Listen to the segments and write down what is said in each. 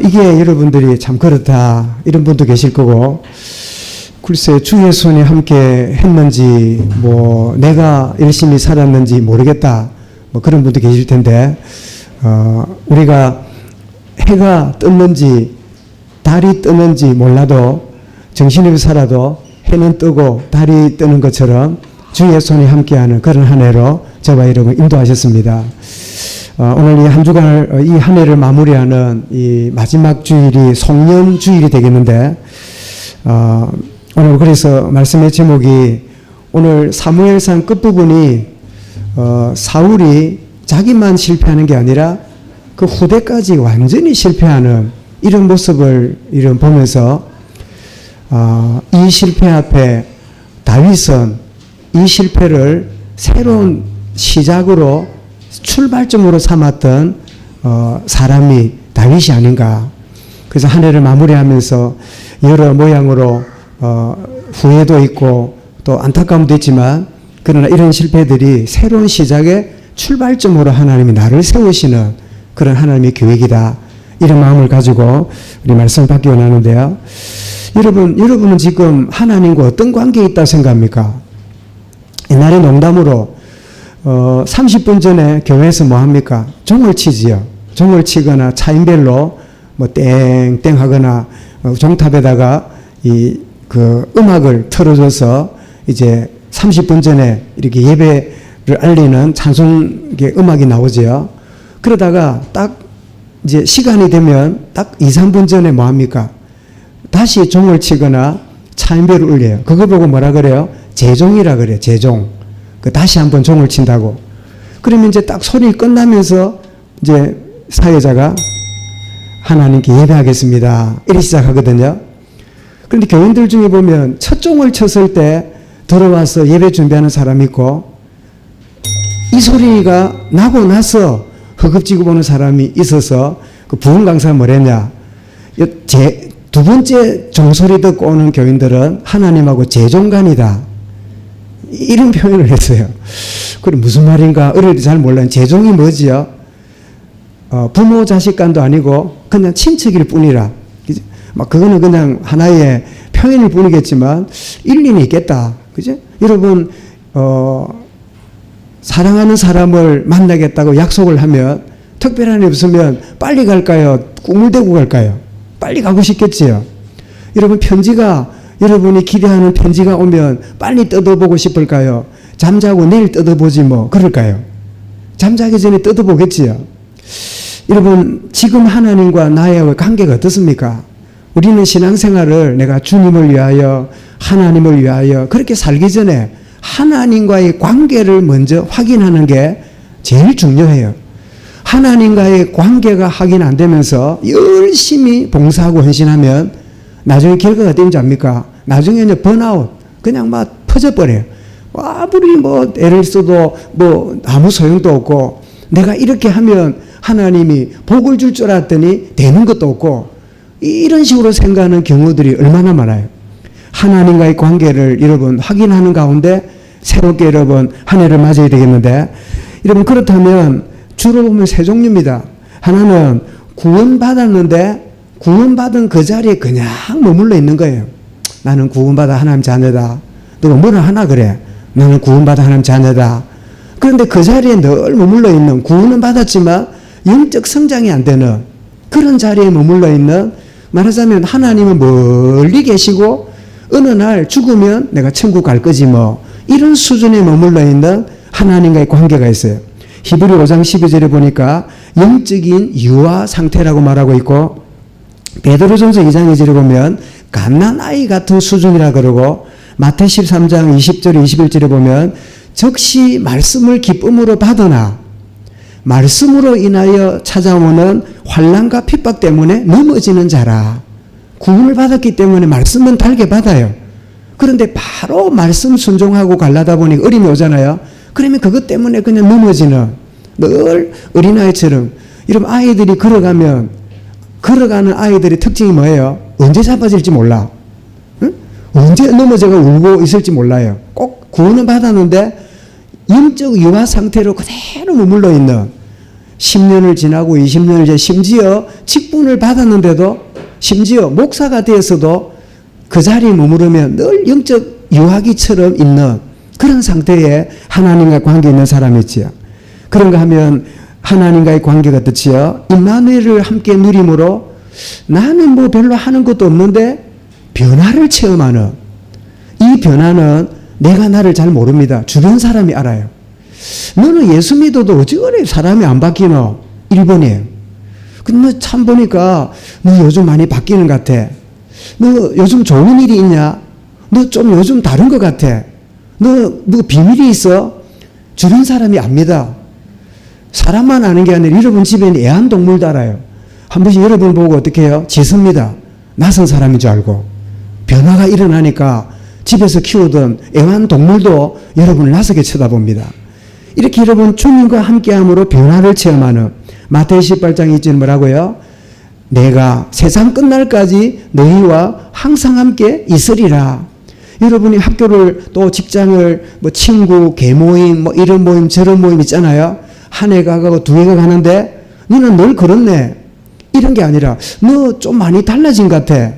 이게 여러분들이 참 그렇다 이런 분도 계실 거고, 글쎄 주의 손이 함께 했는지 뭐 내가 열심히 살았는지 모르겠다 뭐 그런 분도 계실 텐데, 우리가 해가 떴는지 달이 뜨는지 몰라도 정신없이 살아도 해는 뜨고 달이 뜨는 것처럼 주의 손이 함께하는 그런 한 해로 저와 여러분 인도하셨습니다. 오늘 이 한 주간 이 한 해를 마무리하는 이 마지막 주일이 송년 주일이 되겠는데, 오늘 그래서 말씀의 제목이 오늘 사무엘상 끝부분이 사울이 자기만 실패하는 게 아니라 그 후대까지 완전히 실패하는 이런 모습을 보면서 이 실패 앞에 다윗은 이 실패를 새로운 시작으로 출발점으로 삼았던 사람이 다윗이 아닌가. 그래서 한 해를 마무리하면서 여러 모양으로 후회도 있고 또 안타까움도 있지만, 그러나 이런 실패들이 새로운 시작의 출발점으로 하나님이 나를 세우시는 그런 하나님의 계획이다, 이런 마음을 가지고 우리 말씀을 받기 원하는데요. 여러분은 지금 하나님과 어떤 관계에 있다고 생각합니까? 옛날에 농담으로 30분 전에 교회에서 뭐 합니까? 종을 치지요. 종을 치거나 차인벨로 뭐 땡땡 하거나 종탑에다가 그 음악을 틀어줘서 이제 30분 전에 이렇게 예배를 알리는 찬송 음악이 나오죠. 그러다가 딱 이제 시간이 되면 딱 2, 3분 전에 뭐 합니까? 다시 종을 치거나 차인벨을 울려요. 그거 보고 뭐라 그래요? 재종이라 그래요. 재종. 다시 한번 종을 친다고. 그러면 이제 딱 소리 끝나면서 이제 사회자가 하나님께 예배하겠습니다, 이렇게 시작하거든요. 그런데 교인들 중에 보면 첫 종을 쳤을 때 들어와서 예배 준비하는 사람이 있고, 이 소리가 나고 나서 허겁지겁 보는 사람이 있어서 그 부흥 강사가 뭐랬냐, 두 번째 종소리 듣고 오는 교인들은 하나님하고 재종간이다, 이런 표현을 했어요. 그럼 무슨 말인가 어릴 때 잘 몰라요. 재종이 뭐지요? 부모 자식 간도 아니고 그냥 친척일 뿐이라. 막 그거는 그냥 하나의 표현일 뿐이겠지만 일리는 있겠다. 그죠? 여러분 사랑하는 사람을 만나겠다고 약속을 하면 특별한 일 없으면 빨리 갈까요? 꿈을 대고 갈까요? 빨리 가고 싶겠지요. 여러분 편지가, 여러분이 기대하는 편지가 오면 빨리 뜯어보고 싶을까요? 잠자고 내일 뜯어보지 뭐 그럴까요? 잠자기 전에 뜯어보겠지요. 여러분 지금 하나님과 나의 관계가 어떻습니까? 우리는 신앙생활을 내가 주님을 위하여 하나님을 위하여 그렇게 살기 전에 하나님과의 관계를 먼저 확인하는 게 제일 중요해요. 하나님과의 관계가 확인 안 되면서 열심히 봉사하고 헌신하면 나중에 결과가 어떤지 압니까? 나중에는 번아웃, 그냥 막 퍼져버려요. 아무리 뭐 애를 써도 뭐 아무 소용도 없고, 내가 이렇게 하면 하나님이 복을 줄 줄 알았더니 되는 것도 없고, 이런 식으로 생각하는 경우들이 얼마나 많아요. 하나님과의 관계를 여러분 확인하는 가운데 새롭게 여러분 한 해를 맞아야 되겠는데, 여러분 그렇다면 주로 보면 세 종류입니다. 하나는 구원받았는데 구원받은 그 자리에 그냥 머물러 있는 거예요. 나는 구원받아 하나님 자녀다. 너가 뭐라 하나 그래. 나는 구원받아 하나님 자녀다. 그런데 그 자리에 늘 머물러 있는, 구원은 받았지만 영적 성장이 안 되는 그런 자리에 머물러 있는, 말하자면 하나님은 멀리 계시고 어느 날 죽으면 내가 천국 갈 거지 뭐, 이런 수준에 머물러 있는 하나님과의 관계가 있어요. 히브리 5장 12절에 보니까 영적인 유아 상태라고 말하고 있고, 베드로전서 2장 2절에 보면 갓난아이 같은 수준이라 그러고, 마태 13장 20절 21절에 보면 즉시 말씀을 기쁨으로 받으나 말씀으로 인하여 찾아오는 환난과 핍박 때문에 넘어지는 자라. 구원을 받았기 때문에 말씀은 달게 받아요. 그런데 바로 말씀 순종하고 갈라다 보니 어림이 오잖아요. 그러면 그것 때문에 그냥 넘어지는, 늘 어린아이처럼. 여러분 아이들이 걸어가는 아이들의 특징이 뭐예요? 언제 자빠질지 몰라. 응? 언제 넘어져가 울고 있을지 몰라요. 꼭 구원은 받았는데 영적 유아 상태로 그대로 머물러 있는, 10년을 지나고 20년을 이제 심지어 직분을 받았는데도 심지어 목사가 되어서도 그 자리에 머무르면 늘 영적 유아기처럼 있는 그런 상태에 하나님과 관계 있는 사람이 있지요. 그런가 하면 하나님과의 관계가 어떻지요? 임마누엘을 함께 누림으로 나는 뭐 별로 하는 것도 없는데 변화를 체험하는, 이 변화는 내가 나를 잘 모릅니다. 주변 사람이 알아요. 너는 예수 믿어도 어찌 그래 사람이 안 바뀌노? 1번이에요. 근데 참 보니까 너 요즘 많이 바뀌는 것 같아. 너 요즘 좋은 일이 있냐? 너 좀 요즘 다른 것 같아. 너 뭐 비밀이 있어? 주변 사람이 압니다. 사람만 아는 게 아니라 여러분 집에 있는 애완동물도 알아요. 한 번씩 여러분 보고 어떻게 해요? 짖습니다. 낯선 사람인 줄 알고. 변화가 일어나니까 집에서 키우던 애완동물도 여러분을 낯설게 쳐다봅니다. 이렇게 여러분 주님과 함께함으로 변화를 체험하는 마태복음 18장에 있지는 뭐라고요? 내가 세상 끝날까지 너희와 항상 함께 있으리라. 여러분이 학교를 또 직장을 뭐 친구, 계모임, 뭐 이런 모임 저런 모임 있잖아요. 한 해가 가고 두 해가 가는데 너는 늘 그렇네. 이런 게 아니라 너 좀 많이 달라진 것 같아.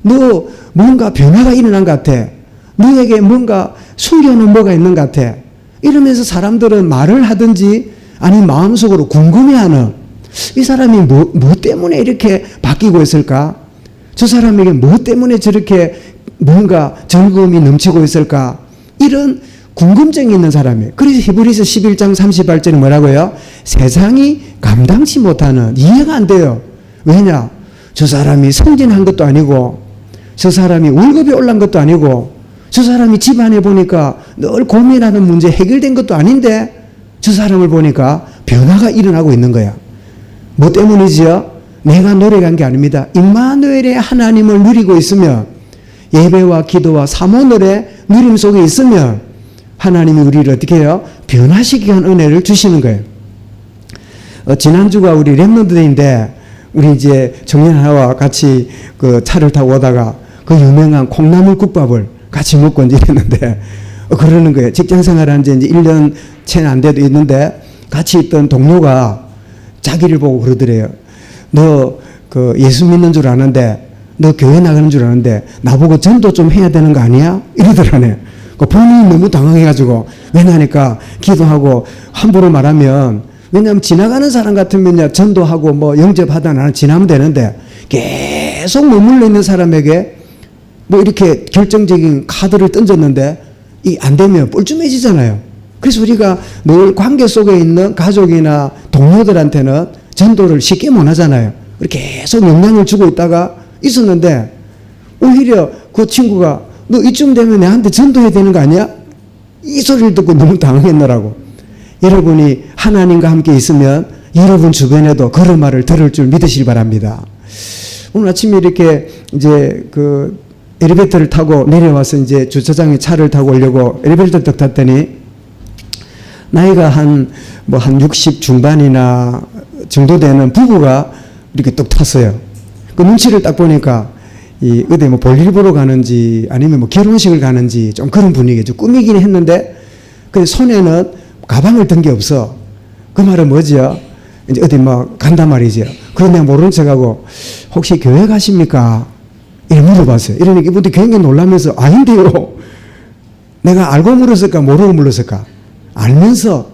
너 뭔가 변화가 일어난 것 같아. 너에게 뭔가 숨겨놓은 뭐가 있는 것 같아. 이러면서 사람들은 말을 하든지 아니면 마음속으로 궁금해하는, 이 사람이 뭐 때문에 이렇게 바뀌고 있을까? 저 사람에게 뭐 때문에 저렇게 뭔가 즐거움이 넘치고 있을까? 이런 궁금증이 있는 사람이에요. 그래서 히브리서 11장 38절에 뭐라고요? 세상이 감당치 못하는, 이해가 안 돼요. 왜냐? 저 사람이 승진한 것도 아니고, 저 사람이 월급이 올란 것도 아니고, 저 사람이 집안에 보니까 늘 고민하는 문제 해결된 것도 아닌데 저 사람을 보니까 변화가 일어나고 있는 거야. 뭐 때문이지요? 내가 노력한 게 아닙니다. 임마누엘의 하나님을 누리고 있으면, 예배와 기도와 사모늘의 누림 속에 있으면 하나님이 우리를 어떻게 해요? 변화시키게 하는 은혜를 주시는 거예요. 지난주가 우리 랩런드데이인데 우리 이제 청년 하나와 같이 그 차를 타고 오다가 그 유명한 콩나물국밥을 같이 먹고 이제 이랬는데 그러는 거예요. 직장 생활한 지 이제 1년 채는 안 돼도 있는데 같이 있던 동료가 자기를 보고 그러더래요. 너 그 예수 믿는 줄 아는데, 너 교회 나가는 줄 아는데 나보고 전도 좀 해야 되는 거 아니야? 이러더라네. 그 본인이 너무 당황해가지고, 왜냐하니까 기도하고 함부로 말하면, 왜냐하면 지나가는 사람 같으면 전도하고 뭐 영접하다 나는 지나면 되는데 계속 머물러 있는 사람에게 뭐 이렇게 결정적인 카드를 던졌는데 이 안 되면 뻘쭘해지잖아요. 그래서 우리가 늘 관계 속에 있는 가족이나 동료들한테는 전도를 쉽게 못 하잖아요. 계속 영향을 주고 있다가 있었는데 오히려 그 친구가 너 이쯤 되면 내한테 전도해야 되는 거 아니야? 이 소리를 듣고 너무 당황했노라고. 여러분이 하나님과 함께 있으면 여러분 주변에도 그런 말을 들을 줄 믿으시기 바랍니다. 오늘 아침에 이렇게 이제 그 엘리베이터를 타고 내려와서 이제 주차장에 차를 타고 오려고 엘리베이터 딱 탔더니 나이가 한 60 중반이나 정도 되는 부부가 이렇게 뚝 탔어요. 그 눈치를 딱 보니까 이 어디 뭐 볼일 보러 가는지 아니면 뭐 결혼식을 가는지 좀 그런 분위기죠. 꾸미긴 했는데 그 손에는 가방을 든 게 없어. 그 말은 뭐지요? 이제 어디 뭐 간단 말이지요. 그런데 모르는 척하고 혹시 교회 가십니까? 이렇게 물어봤어요. 이러니까 이분들이 굉장히 놀라면서 아닌데요. 내가 알고 물었을까 모르고 물었을까? 알면서.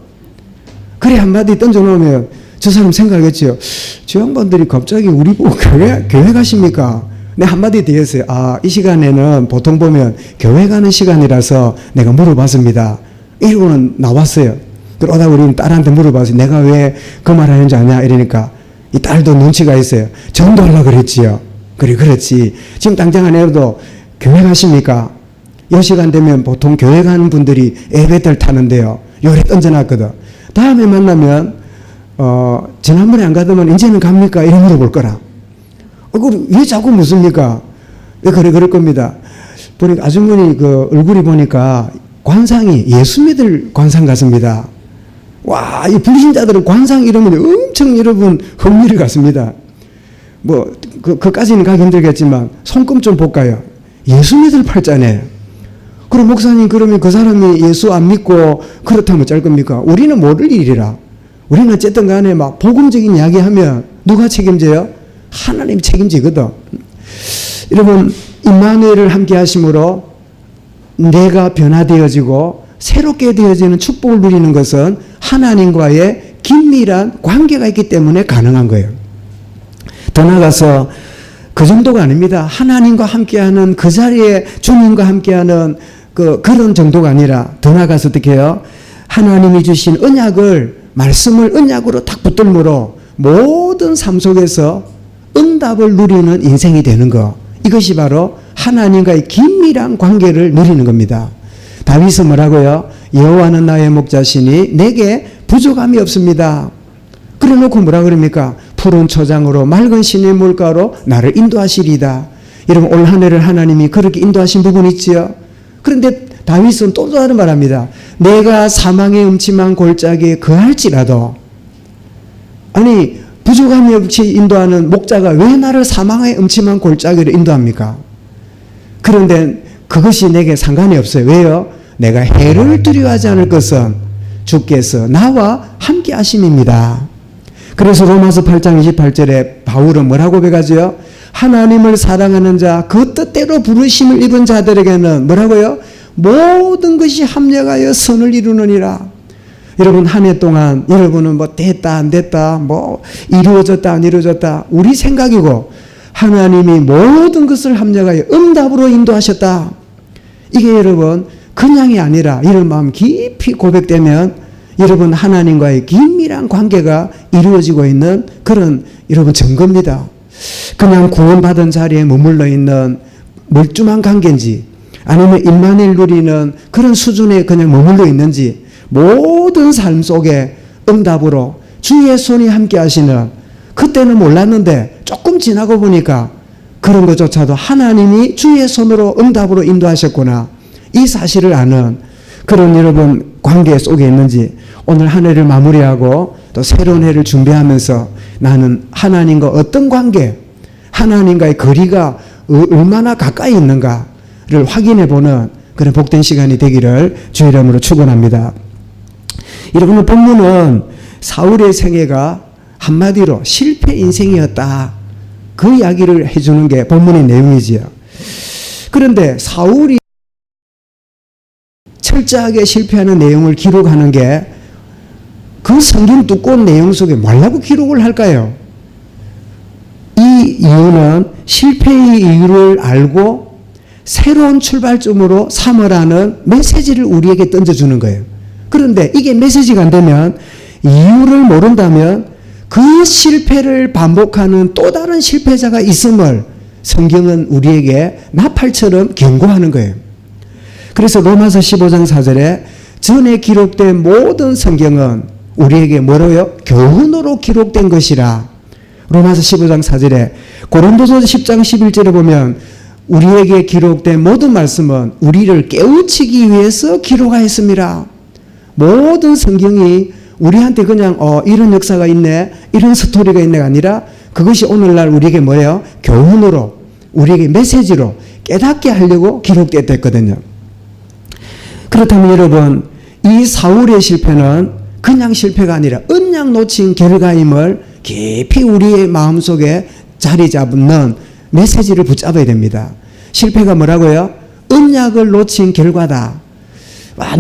그래 한마디 던져놓으면 저 사람 생각하겠지요. 저 양반들이 갑자기 우리 보고 교회 가십니까? 내 한마디 뒤에서요. 이 시간에는 보통 보면 교회 가는 시간이라서 내가 물어봤습니다. 이러고는 나왔어요. 그러다 우리는 딸한테 물어봐서 내가 왜 그 말 하는지 아냐? 이러니까 이 딸도 눈치가 있어요. 전도하려고 그랬지요. 그래, 그렇지. 지금 당장 아니라도 교회 가십니까? 이 시간 되면 보통 교회 가는 분들이 엘리베이터를 타는데요. 요래 던져놨거든. 다음에 만나면, 지난번에 안 가더만 이제는 갑니까? 이래 물어볼 거라. 그럼 왜 자꾸 묻습니까? 왜 그럴 겁니다. 보니까 아주머니 그 얼굴이 보니까 관상이 예수 믿을 관상 같습니다. 와, 이 불신자들은 관상 이러면 엄청 여러분 흥미를 갖습니다. 뭐, 그까지는 가기 힘들겠지만 손금 좀 볼까요? 예수 믿을 팔자네. 그럼 목사님 그러면 그 사람이 예수 안 믿고 그렇다면 어쩔 겁니까? 우리는 모를 일이라. 우리는 어쨌든 간에 막 복음적인 이야기 하면 누가 책임져요? 하나님이 책임지거든. 여러분, 임마누엘을 함께 하심으로 내가 변화되어지고 새롭게 되어지는 축복을 누리는 것은 하나님과의 긴밀한 관계가 있기 때문에 가능한 거예요. 더 나아가서 그 정도가 아닙니다. 하나님과 함께하는 그 자리에 주님과 함께하는 그런 정도가 아니라 더 나아가서 어떻게 해요? 하나님이 주신 언약을 말씀을 언약으로 딱 붙들므로 모든 삶 속에서 응답을 누리는 인생이 되는 것. 이것이 바로 하나님과의 긴밀한 관계를 누리는 겁니다. 다윗은 뭐라고요? 여호와는 나의 목자시니 내게 부족함이 없습니다. 그래 놓고 뭐라 그럽니까? 푸른 초장으로 맑은 시냇 물가로 나를 인도하시리다. 여러분, 올 한 해를 하나님이 그렇게 인도하신 부분 있지요? 그런데 다윗은 또 다른 말합니다. 내가 사망의 음침한 골짜기에 거할지라도, 아니 부족함이 없이 인도하는 목자가 왜 나를 사망의 음침한 골짜기로 인도합니까? 그런데 그것이 내게 상관이 없어요. 왜요? 내가 해를 두려워하지 않을 것은 주께서 나와 함께 하심입니다. 그래서 로마서 8장 28절에 바울은 뭐라고 고백하죠? 하나님을 사랑하는 자, 그 뜻대로 부르심을 입은 자들에게는 뭐라고요? 모든 것이 합력하여 선을 이루느니라. 여러분, 한 해 동안 여러분은 뭐 됐다 안 됐다, 뭐 이루어졌다 안 이루어졌다, 우리 생각이고 하나님이 모든 것을 합력하여 응답으로 인도하셨다. 이게 여러분 그냥이 아니라 이런 마음 깊이 고백되면 여러분 하나님과의 긴밀한 관계가 이루어지고 있는 그런 여러분 증거입니다. 그냥 구원받은 자리에 머물러 있는 멀뚱한 관계인지 아니면 임마누엘 누리는 그런 수준에 그냥 머물러 있는지 모든 삶 속에 응답으로 주의 손이 함께 하시는, 그때는 몰랐는데 조금 지나고 보니까 그런 것조차도 하나님이 주의 손으로 응답으로 인도하셨구나, 이 사실을 아는 그런 여러분 관계 속에 있는지, 오늘 한 해를 마무리하고 또 새로운 해를 준비하면서 나는 하나님과 어떤 관계, 하나님과의 거리가 얼마나 가까이 있는가를 확인해 보는 그런 복된 시간이 되기를 주의 이름으로 축원합니다. 여러분, 본문은 사울의 생애가 한마디로 실패 인생이었다, 그 이야기를 해주는 게 본문의 내용이지요. 그런데 사울이 철저하게 실패하는 내용을 기록하는 게 그 성경 두꺼운 내용 속에 뭐라고 기록을 할까요? 이 이유는 실패의 이유를 알고 새로운 출발점으로 삼으라는 메시지를 우리에게 던져주는 거예요. 그런데 이게 메시지가 안 되면, 이유를 모른다면 그 실패를 반복하는 또 다른 실패자가 있음을 성경은 우리에게 나팔처럼 경고하는 거예요. 그래서 로마서 15장 4절에 전에 기록된 모든 성경은 우리에게 뭐로요? 교훈으로 기록된 것이라. 로마서 15장 4절에, 고린도서 10장 11절에 보면 우리에게 기록된 모든 말씀은 우리를 깨우치기 위해서 기록하였습니다. 모든 성경이 우리한테 그냥 이런 역사가 있네, 이런 스토리가 있네가 아니라 그것이 오늘날 우리에게 뭐예요? 교훈으로, 우리에게 메시지로 깨닫게 하려고 기록되었거든요. 그렇다면 여러분, 이 사울의 실패는 그냥 실패가 아니라 언약 놓친 결과임을 깊이 우리의 마음속에 자리 잡는 메시지를 붙잡아야 됩니다. 실패가 뭐라고요? 언약을 놓친 결과다.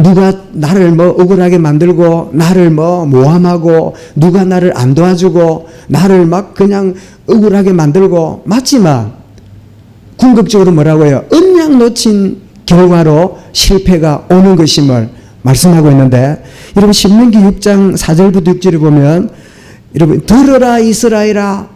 누가 나를 뭐 억울하게 만들고, 나를 뭐 모함하고, 누가 나를 안 도와주고, 나를 막 그냥 억울하게 만들고, 맞지만 궁극적으로 뭐라고요? 언약 놓친 결과로 실패가 오는 것임을 말씀하고 있는데, 여러분 신명기 6장 4절부터 6절에 보면 여러분 들어라 이스라엘아,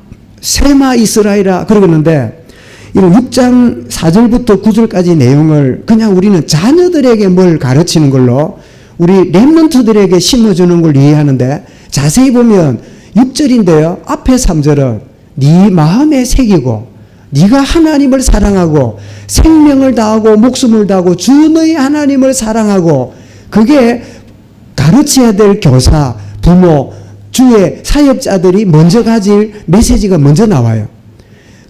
세마 이스라엘아 그러는데, 이런 6장 4절부터 9절까지 내용을 그냥 우리는 자녀들에게 뭘 가르치는 걸로, 우리 렘넌트들에게 심어주는 걸 이해하는데, 자세히 보면 6절인데요, 앞에 3절은 네 마음에 새기고 네가 하나님을 사랑하고 생명을 다하고 목숨을 다하고 주 너희 하나님을 사랑하고, 그게 가르쳐야 될 교사, 부모, 주의 사역자들이 먼저 가질 메시지가 먼저 나와요.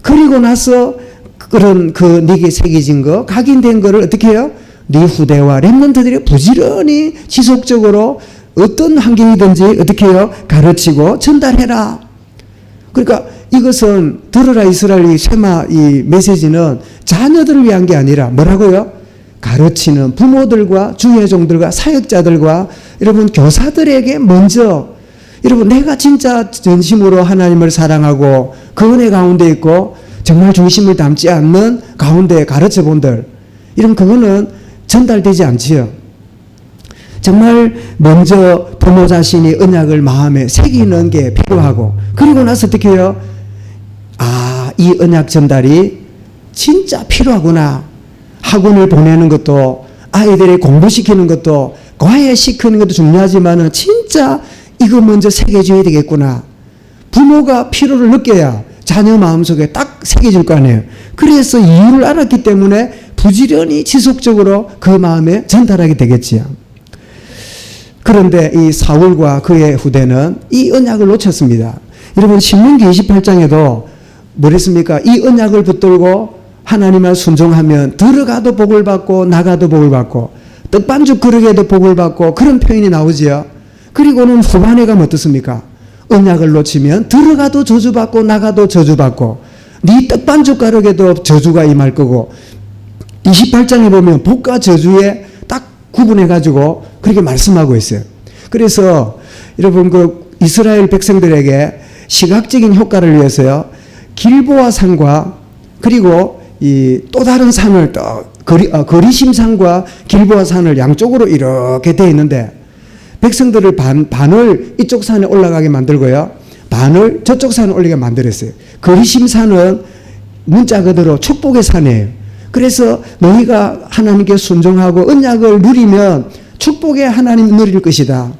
그리고 나서 그런 네게 새겨진 거, 각인된 거를 어떻게 해요? 네 후대와 렘넌트들이 부지런히 지속적으로 어떤 환경이든지 어떻게 해요? 가르치고 전달해라. 그러니까 이것은 들으라 이스라엘 이 쉐마 이 메시지는 자녀들을 위한 게 아니라 뭐라고요? 가르치는 부모들과 주회종들과 사역자들과 여러분 교사들에게 먼저 여러분 내가 진짜 전심으로 하나님을 사랑하고 그 은혜 가운데 있고 정말 중심을 담지 않는 가운데 가르쳐 본들 이런 그거는 전달되지 않지요. 정말 먼저 부모 자신이 언약을 마음에 새기는 게 필요하고 그리고 나서 어떻게 해요? 아, 이 언약 전달이 진짜 필요하구나. 학원을 보내는 것도 아이들이 공부시키는 것도 과외시키는 것도 중요하지만 진짜 이거 먼저 새겨줘야 되겠구나. 부모가 필요를 느껴야 자녀 마음속에 딱 새겨질 거 아니에요. 그래서 이유를 알았기 때문에 부지런히 지속적으로 그 마음에 전달하게 되겠지요. 그런데 이 사울과 그의 후대는 이 언약을 놓쳤습니다. 여러분 신명기 28장에도 뭐랬습니까? 이 언약을 붙들고 하나님을 순종하면 들어가도 복을 받고 나가도 복을 받고 떡반죽 그릇에도 복을 받고 그런 표현이 나오지요. 그리고는 후반에 가면 어떻습니까? 언약을 놓치면 들어가도 저주받고 나가도 저주받고 네 떡반죽 가루에도 저주가 임할 거고 28장에 보면 복과 저주에 딱 구분해가지고 그렇게 말씀하고 있어요. 그래서 여러분 그 이스라엘 백성들에게 시각적인 효과를 위해서요. 길보아 산과 그리고 이 또 다른 산을 또 거리심 산과 길보아 산을 양쪽으로 이렇게 되어 있는데 백성들을 반을 이쪽 산에 올라가게 만들고요. 반을 저쪽 산에 올리게 만들었어요. 거리심 산은 문자 그대로 축복의 산이에요. 그래서 너희가 하나님께 순종하고 언약을 누리면 축복의 하나님 누릴 것이다.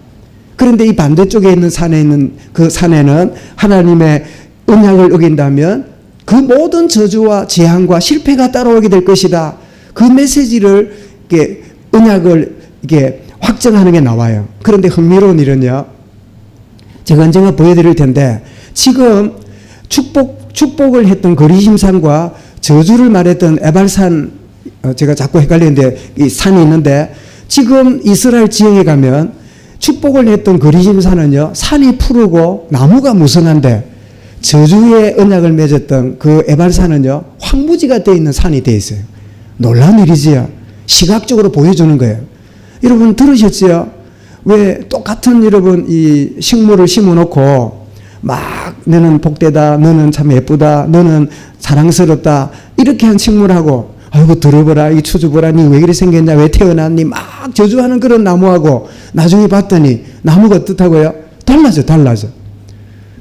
그런데 이 반대쪽에 있는 산에 있는 그 산에는 하나님의 언약을 어긴다면 그 모든 저주와 재앙과 실패가 따라오게 될 것이다. 그 메시지를 이렇게 언약을 이렇게 확정하는 게 나와요. 그런데 흥미로운 일은요. 제가 언젠가 보여드릴 텐데 지금 축복을 했던 거리심산과 저주를 말했던 에발산 제가 자꾸 헷갈리는데 이 산이 있는데 지금 이스라엘 지형에 가면 축복을 했던 거리심산은요. 산이 푸르고 나무가 무성한데 저주의 언약을 맺었던 그 에발산은요. 황무지가 되어 있는 산이 되어 있어요. 놀라운 일이지요. 시각적으로 보여주는 거예요. 여러분 들으셨지요? 왜 똑같은 여러분 이 식물을 심어놓고 막 너는 복되다, 너는 참 예쁘다, 너는 사랑스럽다 이렇게 한 식물하고 아이고 들어보라 이 추주보라 니 왜 그리 생겼냐 왜 태어났니 막 저주하는 그런 나무하고 나중에 봤더니 나무가 어떻다고요? 달라져.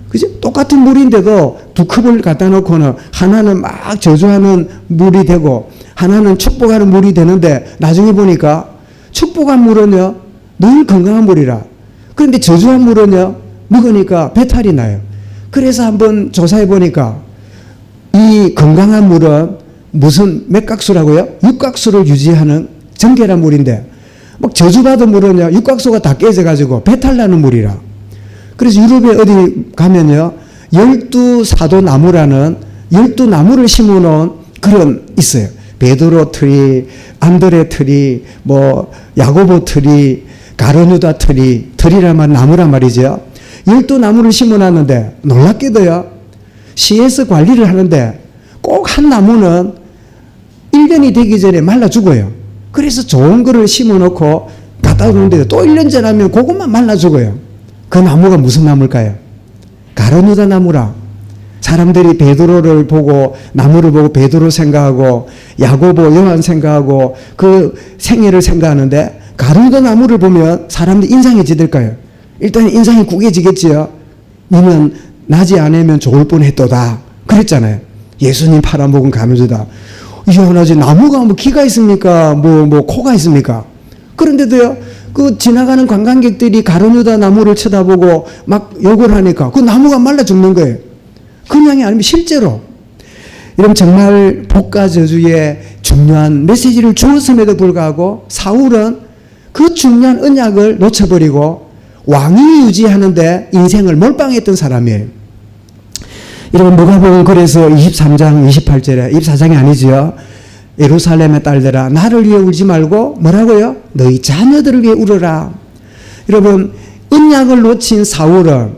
그지? 똑같은 물인데도 두 컵을 갖다 놓고는 하나는 막 저주하는 물이 되고 하나는 축복하는 물이 되는데 나중에 보니까 축복한 물은요 늘 건강한 물이라 그런데 저주한 물은요 먹으니까 배탈이 나요. 그래서 한번 조사해 보니까 이 건강한 물은 무슨 몇 각수라고요? 육각수를 유지하는 정결한 물인데 막 저주받은 물은요 육각수가 다 깨져가지고 배탈 나는 물이라. 그래서 유럽에 어디 가면요 12사도 나무라는 12나무를 심어놓은 그런 있어요. 베드로 트리, 안드레 트리, 뭐 야고보 트리, 가르뉴다 트리, 트리란 나무란 말이죠. 12나무를 심어놨는데 놀랍게도요. CS 관리를 하는데 꼭 한 나무는 1년이 되기 전에 말라 죽어요. 그래서 좋은 거를 심어놓고 갖다 놓는데 또 1년 지나면 그것만 말라 죽어요. 그 나무가 무슨 나무일까요? 가르뉴다 나무라. 사람들이 베드로를 보고 나무를 보고 베드로 생각하고 야고보 요한 생각하고 그 생애를 생각하는데 가르뉴다 나무를 보면 사람들이 인상이 찌들까요? 일단 인상이 구겨지겠지요. 니는 나지 않으면 좋을 뻔했도다 그랬잖아요. 예수님 팔아먹은 가르뉴다. 이혼하지 나무가 뭐 귀가 있습니까? 뭐 코가 있습니까? 그런데도요 그 지나가는 관광객들이 가르뉴다 나무를 쳐다보고 막 욕을 하니까 그 나무가 말라 죽는 거예요. 그냥이 아니면 실제로. 여러분 정말 복과 저주의 중요한 메시지를 주었음에도 불구하고 사울은 그 중요한 언약을 놓쳐버리고 왕위 유지하는데 인생을 몰빵했던 사람이에요. 여러분 누가복음 그래서 23장 28절에 24장이 아니지요. 예루살렘의 딸들아 나를 위해 울지 말고 뭐라고요? 너희 자녀들을 위해 울어라. 여러분 언약을 놓친 사울은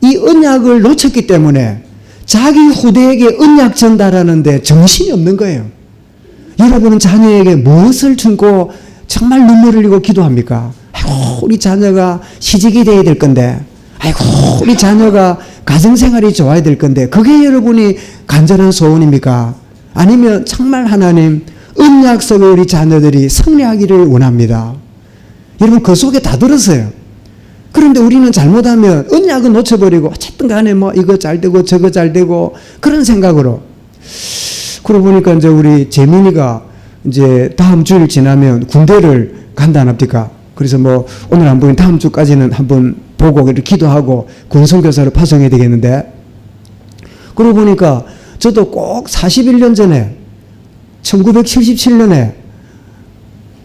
이 언약을 놓쳤기 때문에 자기 후대에게 언약 전달하는데 정신이 없는 거예요. 여러분은 자녀에게 무엇을 주고 정말 눈물을 흘리고 기도합니까? 아이고, 우리 자녀가 시집이 돼야 될 건데, 아이고, 우리 자녀가 가정생활이 좋아야 될 건데, 그게 여러분이 간절한 소원입니까? 아니면 정말 하나님 언약 속에 우리 자녀들이 승리하기를 원합니다. 여러분 그 속에 다 들었어요. 그런데 우리는 잘못하면 언약은 놓쳐버리고 어쨌든 간에 뭐 이거 잘 되고 저거 잘 되고 그런 생각으로. 그러고 보니까 이제 우리 재민이가 이제 다음 주일 지나면 군대를 간다 안 합니까? 그래서 뭐 오늘 안 보인 다음 주까지는 한번 보고 이렇게 기도하고 군선교사를 파송해야 되겠는데, 그러고 보니까 저도 꼭 41년 전에 1977년에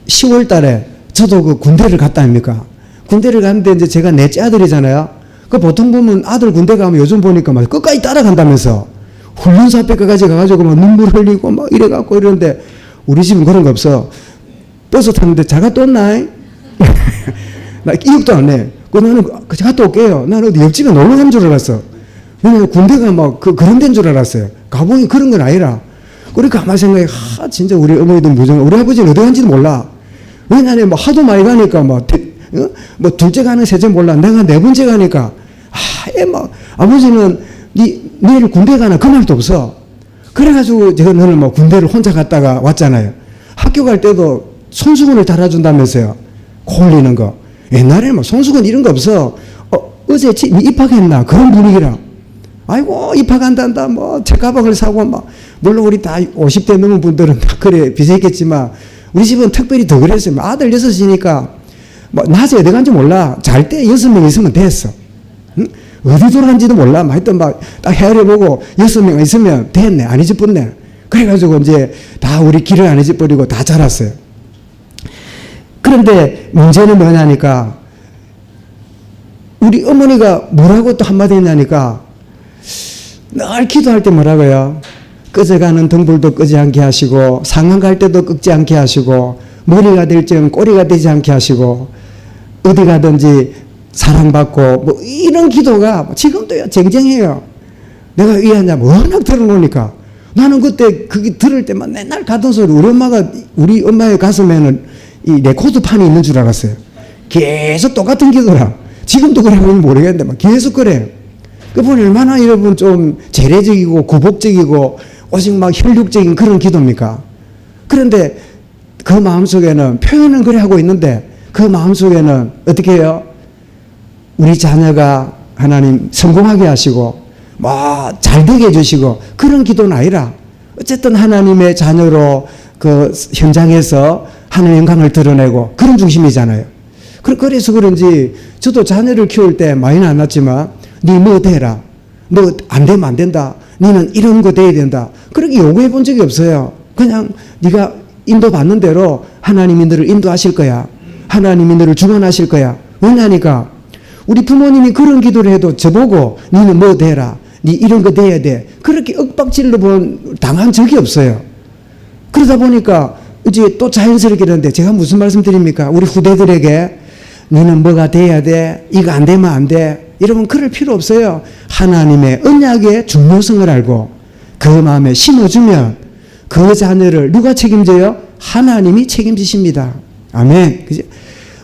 10월 달에 저도 그 군대를 갔다 아닙니까? 군대를 갔는데 이제 제가 넷째 아들이잖아요. 그 보통 보면 아들 군대 가면 요즘 보니까 막 끝까지 따라간다면서 훈련소 앞에까지 가가지고 막 눈물 흘리고 막 이래갖고 이러는데 우리 집은 그런 거 없어. 버스 탔는데 잘 갔다 왔나? 나 기억도 안 해. 나는 갔다 올게요. 나는 어디 옆집에 놀러 간 줄 알았어. 왜냐면 군대가 막 그런 데인 줄 알았어요. 가보니 그런 건 아니라. 그러니까 아마 생각해, 진짜 우리 어머니도 무정, 우리 아버지는 어디 간지도 몰라. 왜냐면 뭐 하도 많이 가니까 뭐 둘째 가는 셋째 몰라. 내가 네 번째 가니까, 아버지는 내일 군대 가나 그 말도 없어. 그래가지고 제가 너는 뭐 군대를 혼자 갔다가 왔잖아요. 학교 갈 때도 손수건을 달아준다면서요. 코 흘리는 거. 옛날에는 뭐 손수건 이런 거 없어. 어제 입학했나? 그런 분위기라. 아이고, 입학한단다. 뭐, 책가방을 사고, 막. 물론 우리 다 50대 넘은 분들은 다 그래, 비슷했겠지만, 우리 집은 특별히 더 그랬어요. 아들 6이니까, 뭐, 낮에 어디 간지 몰라. 잘 때 6명 있으면 됐어. 응? 어디 돌아간지도 몰라. 하여튼 막, 딱 헤아려보고 6명 있으면 됐네. 안 잊어버렸네. 그래가지고 이제 다 우리 길을 안 잊어버리고 다 자랐어요. 그런데 문제는 뭐냐니까, 우리 어머니가 뭐라고 또 한마디 했냐니까, 늘 기도할 때 뭐라고요? 꺼져가는 등불도 끄지 않게 하시고, 상한 갈 때도 끄지 않게 하시고, 머리가 될 정 꼬리가 되지 않게 하시고, 어디 가든지 사랑받고, 뭐 이런 기도가 지금도 쟁쟁해요. 내가 이 한자 워낙 들어놓으니까. 나는 그때 그게 들을 때만 맨날 가던 소리, 우리 엄마의 가슴에는 이 레코드판이 있는 줄 알았어요. 계속 똑같은 기도라. 지금도 그러면 모르겠는데 막 계속 그래요. 그 보니 얼마나 여러분 좀 재래적이고 구복적이고 오직 막 혈육적인 그런 기도입니까? 그런데 그 마음속에는 표현은 그래 하고 있는데 그 마음속에는 어떻게 해요? 우리 자녀가 하나님 성공하게 하시고 뭐 잘되게 해주시고 그런 기도는 아니라 어쨌든 하나님의 자녀로 그 현장에서 하나님의 영광을 드러내고 그런 중심이잖아요. 그래서 그런지 저도 자녀를 키울 때 많이는 안 났지만 니 뭐 되라. 너 안 되면 안 된다. 니는 이런 거 돼야 된다. 그렇게 요구해 본 적이 없어요. 그냥 네가 인도받는 대로 하나님이 너를 인도하실 거야. 하나님이 너를 주관하실 거야. 왜냐니까 우리 부모님이 그런 기도를 해도 저보고 니는 뭐 되라. 니 이런 거 돼야 돼. 그렇게 윽박질러 당한 적이 없어요. 그러다 보니까 이제 또 자연스럽게 되는데 제가 무슨 말씀 드립니까? 우리 후대들에게 너는 뭐가 돼야 돼. 이거 안 되면 안 돼. 여러분 그럴 필요 없어요. 하나님의 언약의 중요성을 알고 그 마음에 심어주면 그 자녀를 누가 책임져요? 하나님이 책임지십니다. 아멘. 그죠?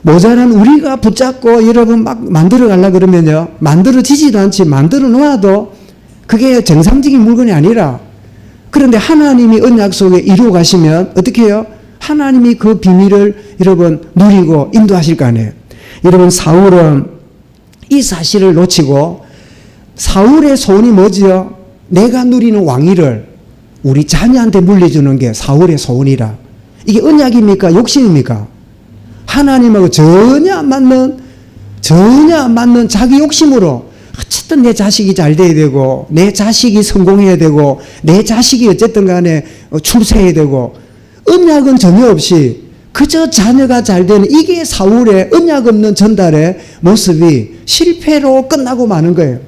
모자란 우리가 붙잡고 여러분 막 만들어 가려고 그러면요. 만들어지지도 않지. 만들어 놓아도 그게 정상적인 물건이 아니라 그런데 하나님이 언약 속에 이루어 가시면 어떻게 해요? 하나님이 그 비밀을 여러분 누리고 인도하실 거 아니에요. 여러분 사울은 이 사실을 놓치고 사울의 소원이 뭐지요? 내가 누리는 왕위를 우리 자녀한테 물려주는 게 사울의 소원이라. 이게 언약입니까? 욕심입니까? 하나님하고 전혀 안 맞는 자기 욕심으로 어쨌든 내 자식이 잘 돼야 되고 내 자식이 성공해야 되고 내 자식이 어쨌든 간에 출세해야 되고 언약은 전혀 없이 그저 자녀가 잘 되는 이게 사울의 언약 없는 전달의 모습이 실패로 끝나고 마는 거예요.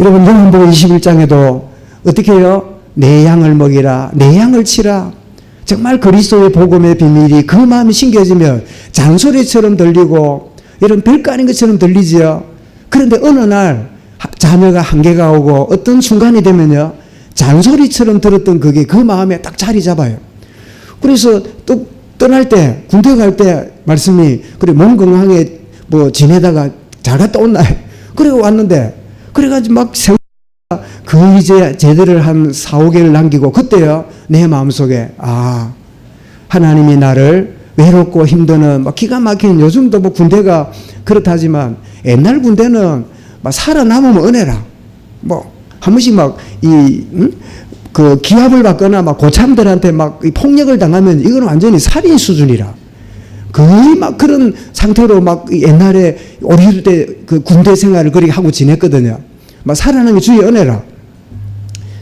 여러분 요한복음 21장에도 어떻게 해요? 내 양을 먹이라 내 양을 치라. 정말 그리스도의 복음의 비밀이 그 마음이 심겨지면 잔소리처럼 들리고 이런 별거 아닌 것처럼 들리지요. 그런데 어느 날 자녀가 한계가 오고 어떤 순간이 되면요, 잔소리처럼 들었던 그게 그 마음에 딱 자리 잡아요. 그래서 또 떠날 때, 군대 갈 때 말씀이, 그래, 몸 건강하게 뭐 지내다가 잘 갔다 온나? 그리고 왔는데, 그래가지고 막 그 이제 제대를 한 4, 5개월 남기고, 그때요, 내 마음속에, 아, 하나님이 나를 외롭고 힘드는, 막 기가 막히는, 요즘도 뭐 군대가 그렇다지만, 옛날 군대는 막 살아남으면 은혜라. 뭐, 한 번씩 막, 그 기합을 받거나 막 고참들한테 막 폭력을 당하면 이건 완전히 살인 수준이라. 거의 막 그런 상태로 막 옛날에 어릴 때 그 군대 생활을 그렇게 하고 지냈거든요. 막 살아남은 게 주의 은혜라.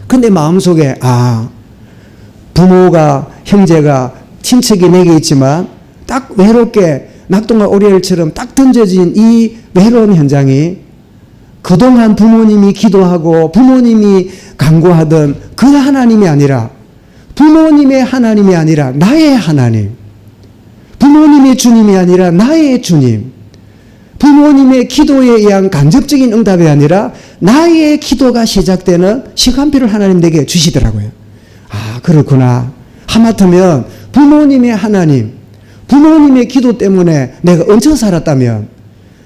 근데 마음속에, 아, 부모가, 형제가, 친척이 내게 있지만 딱 외롭게 낙동과 오리엘처럼 딱 던져진 이 외로운 현장이 그동안 부모님이 기도하고 부모님이 간구하던 그 하나님이 아니라, 부모님의 하나님이 아니라 나의 하나님, 부모님의 주님이 아니라 나의 주님, 부모님의 기도에 의한 간접적인 응답이 아니라 나의 기도가 시작되는 시간표를 하나님 내게 주시더라고요. 아, 그렇구나. 하마터면 부모님의 하나님, 부모님의 기도 때문에 내가 얹혀 살았다면,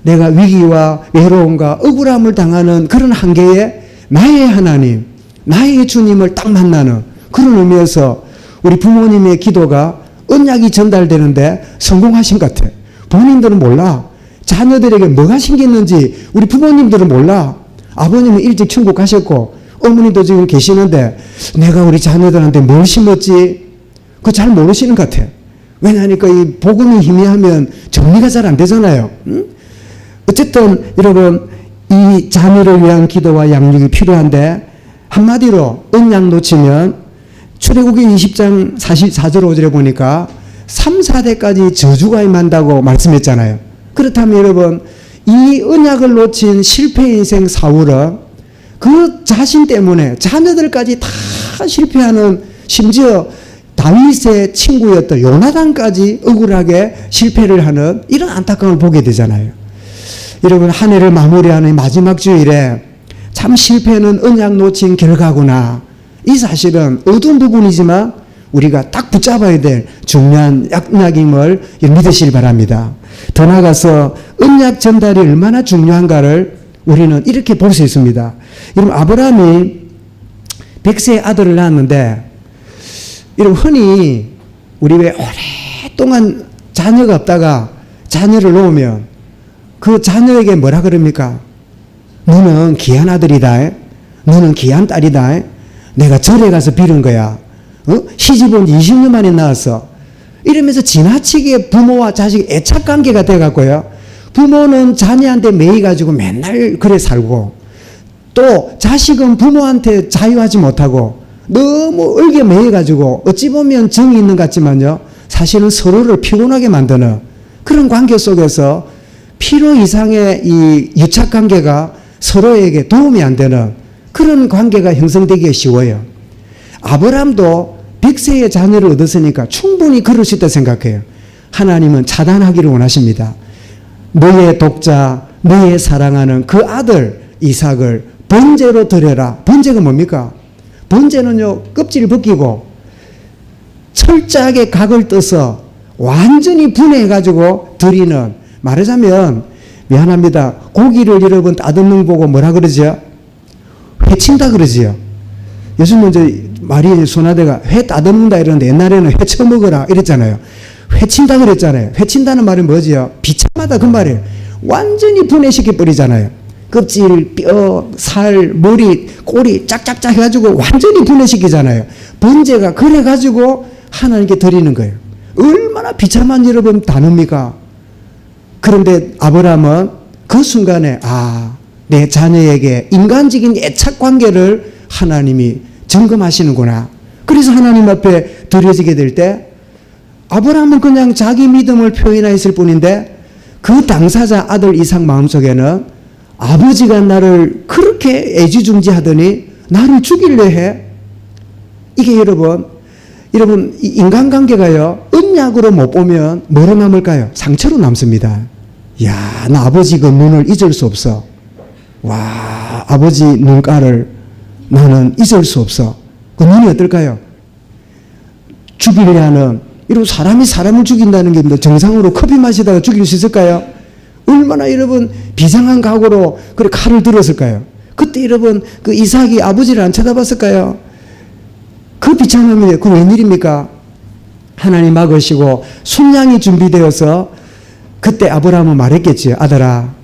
내가 위기와 외로움과 억울함을 당하는 그런 한계에 나의 하나님, 나의 주님을 딱 만나는 그런 의미에서 우리 부모님의 기도가 언약이 전달되는데 성공하신 것 같아. 본인들은 몰라. 자녀들에게 뭐가 생겼는지 우리 부모님들은 몰라. 아버님은 일찍 천국 가셨고 어머니도 지금 계시는데 내가 우리 자녀들한테 뭘 심었지? 그거 잘 모르시는 것 같아. 왜냐하니까 이 복음이 희미하면 정리가 잘 안 되잖아요. 응? 어쨌든 여러분, 이 자녀를 위한 기도와 양육이 필요한데, 한마디로 언약 놓치면 출애굽기 20장 44절 5절에 보니까 3, 4대까지 저주가 임한다고 말씀했잖아요. 그렇다면 여러분, 이 언약을 놓친 실패 인생 사울은 그 자신 때문에 자녀들까지 다 실패하는, 심지어 다윗의 친구였던 요나단까지 억울하게 실패를 하는 이런 안타까움을 보게 되잖아요. 여러분, 한 해를 마무리하는 마지막 주일에 참 실패는 언약 놓친 결과구나. 이 사실은 어두운 부분이지만 우리가 딱 붙잡아야 될 중요한 언약임을 믿으시길 바랍니다. 더 나아가서 언약 전달이 얼마나 중요한가를 우리는 이렇게 볼 수 있습니다. 여러분, 아브라함이 100세의 아들을 낳았는데, 여러분, 흔히 우리 왜 오랫동안 자녀가 없다가 자녀를 놓으면 그 자녀에게 뭐라 그럽니까? 너는 귀한 아들이다. 너는 귀한 딸이다. 내가 절에 가서 빌은 거야. 시집은 20년 만에 낳았어. 이러면서 지나치게 부모와 자식의 애착 관계가 돼갖고요. 부모는 자녀한테 매이가지고 맨날 그래 살고, 또 자식은 부모한테 자유하지 못하고 너무 얼게 매여가지고 어찌 보면 정이 있는 것 같지만요, 사실은 서로를 피곤하게 만드는 그런 관계 속에서 필요 이상의 이 유착관계가 서로에게 도움이 안 되는 그런 관계가 형성되기가 쉬워요. 아브라함도 100세의 자녀를 얻었으니까 충분히 그럴 수 있다 생각해요. 하나님은 차단하기를 원하십니다. 너의 독자, 너의 사랑하는 그 아들 이삭을 번제로 드려라. 번제가 뭡니까? 번제는요, 껍질을 벗기고 철저하게 각을 떠서 완전히 분해해가지고 드리는, 말하자면 미안합니다, 고기를 여러분 따듬는 보고 뭐라 그러죠? 회친다 그러지요. 요즘은 이제 말이 순화대가 회 따듬는다 이러는데 옛날에는 회 처먹어라 이랬잖아요. 회친다 그랬잖아요. 회친다는 말은 뭐지요? 비참하다 그 말이에요. 완전히 분해시켜 버리잖아요. 껍질, 뼈, 살, 머리, 꼬리 짝짝짝 해가지고 완전히 분해시키잖아요. 번제가 그래가지고 하나님께 드리는 거예요. 얼마나 비참한 여러분 단어입니까? 그런데 아브라함은 그 순간에 내 자녀에게 인간적인 애착관계를 하나님이 점검하시는구나. 그래서 하나님 앞에 드려지게 될 때 아브라함은 그냥 자기 믿음을 표현했을 뿐인데 그 당사자 아들 이삭 마음속에는 아버지가 나를 그렇게 애지중지하더니 나를 죽이려 해. 이게 여러분 인간관계가요, 언약으로 못 보면 뭐로 남을까요? 상처로 남습니다. 야, 나 아버지 그 눈을 잊을 수 없어. 와, 아버지 눈가를 나는 잊을 수 없어. 그 눈이 어떨까요? 죽이려는, 이런 사람이 사람을 죽인다는 게 정상으로 커피 마시다가 죽일 수 있을까요? 얼마나 여러분 비장한 각오로 그래 칼을 들었을까요? 그때 여러분 그 이삭이 아버지를 안 쳐다봤을까요? 그 비참함이 그 웬일입니까? 하나님 막으시고 순양이 준비되어서 그때 아브라함은 말했겠지요. 아들아,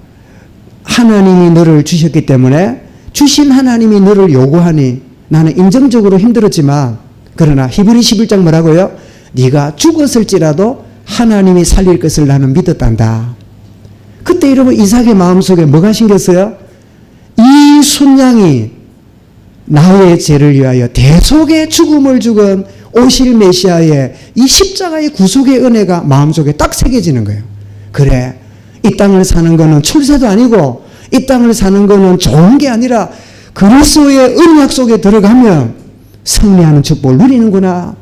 하나님이 너를 주셨기 때문에 주신 하나님이 너를 요구하니 나는 인정적으로 힘들었지만, 그러나 히브리 11장 뭐라고요? 네가 죽었을지라도 하나님이 살릴 것을 나는 믿었단다. 그때 여러분 이삭의 마음속에 뭐가 생겼어요? 이 순양이 나의 죄를 위하여 대속의 죽음을 죽은 오실 메시아의 이 십자가의 구속의 은혜가 마음속에 딱 새겨지는 거예요. 그래, 이 땅을 사는 거는 출세도 아니고 이 땅을 사는 거는 좋은 게 아니라 그리스도의 언약 속에 들어가면 승리하는 축복을 누리는구나.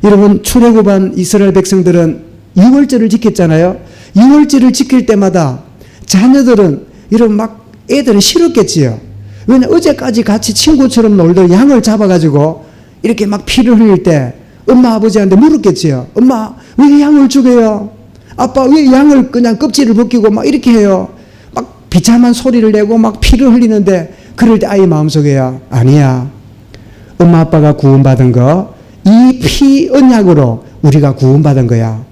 여러분, 출애굽한 이스라엘 백성들은 유월절을 지켰잖아요. 유월절을 지킬 때마다 자녀들은 여러분 막 애들은 싫었겠지요. 왜냐, 어제까지 같이 친구처럼 놀던 양을 잡아가지고 이렇게 막 피를 흘릴 때 엄마 아버지한테 물었겠지요. 엄마 왜 양을 죽여요? 아빠 왜 양을 그냥 껍질을 벗기고 막 이렇게 해요? 막 비참한 소리를 내고 막 피를 흘리는데, 그럴 때 아이 마음속에야 아니야, 엄마 아빠가 구원받은 거 이 피 언약으로 우리가 구원받은 거야.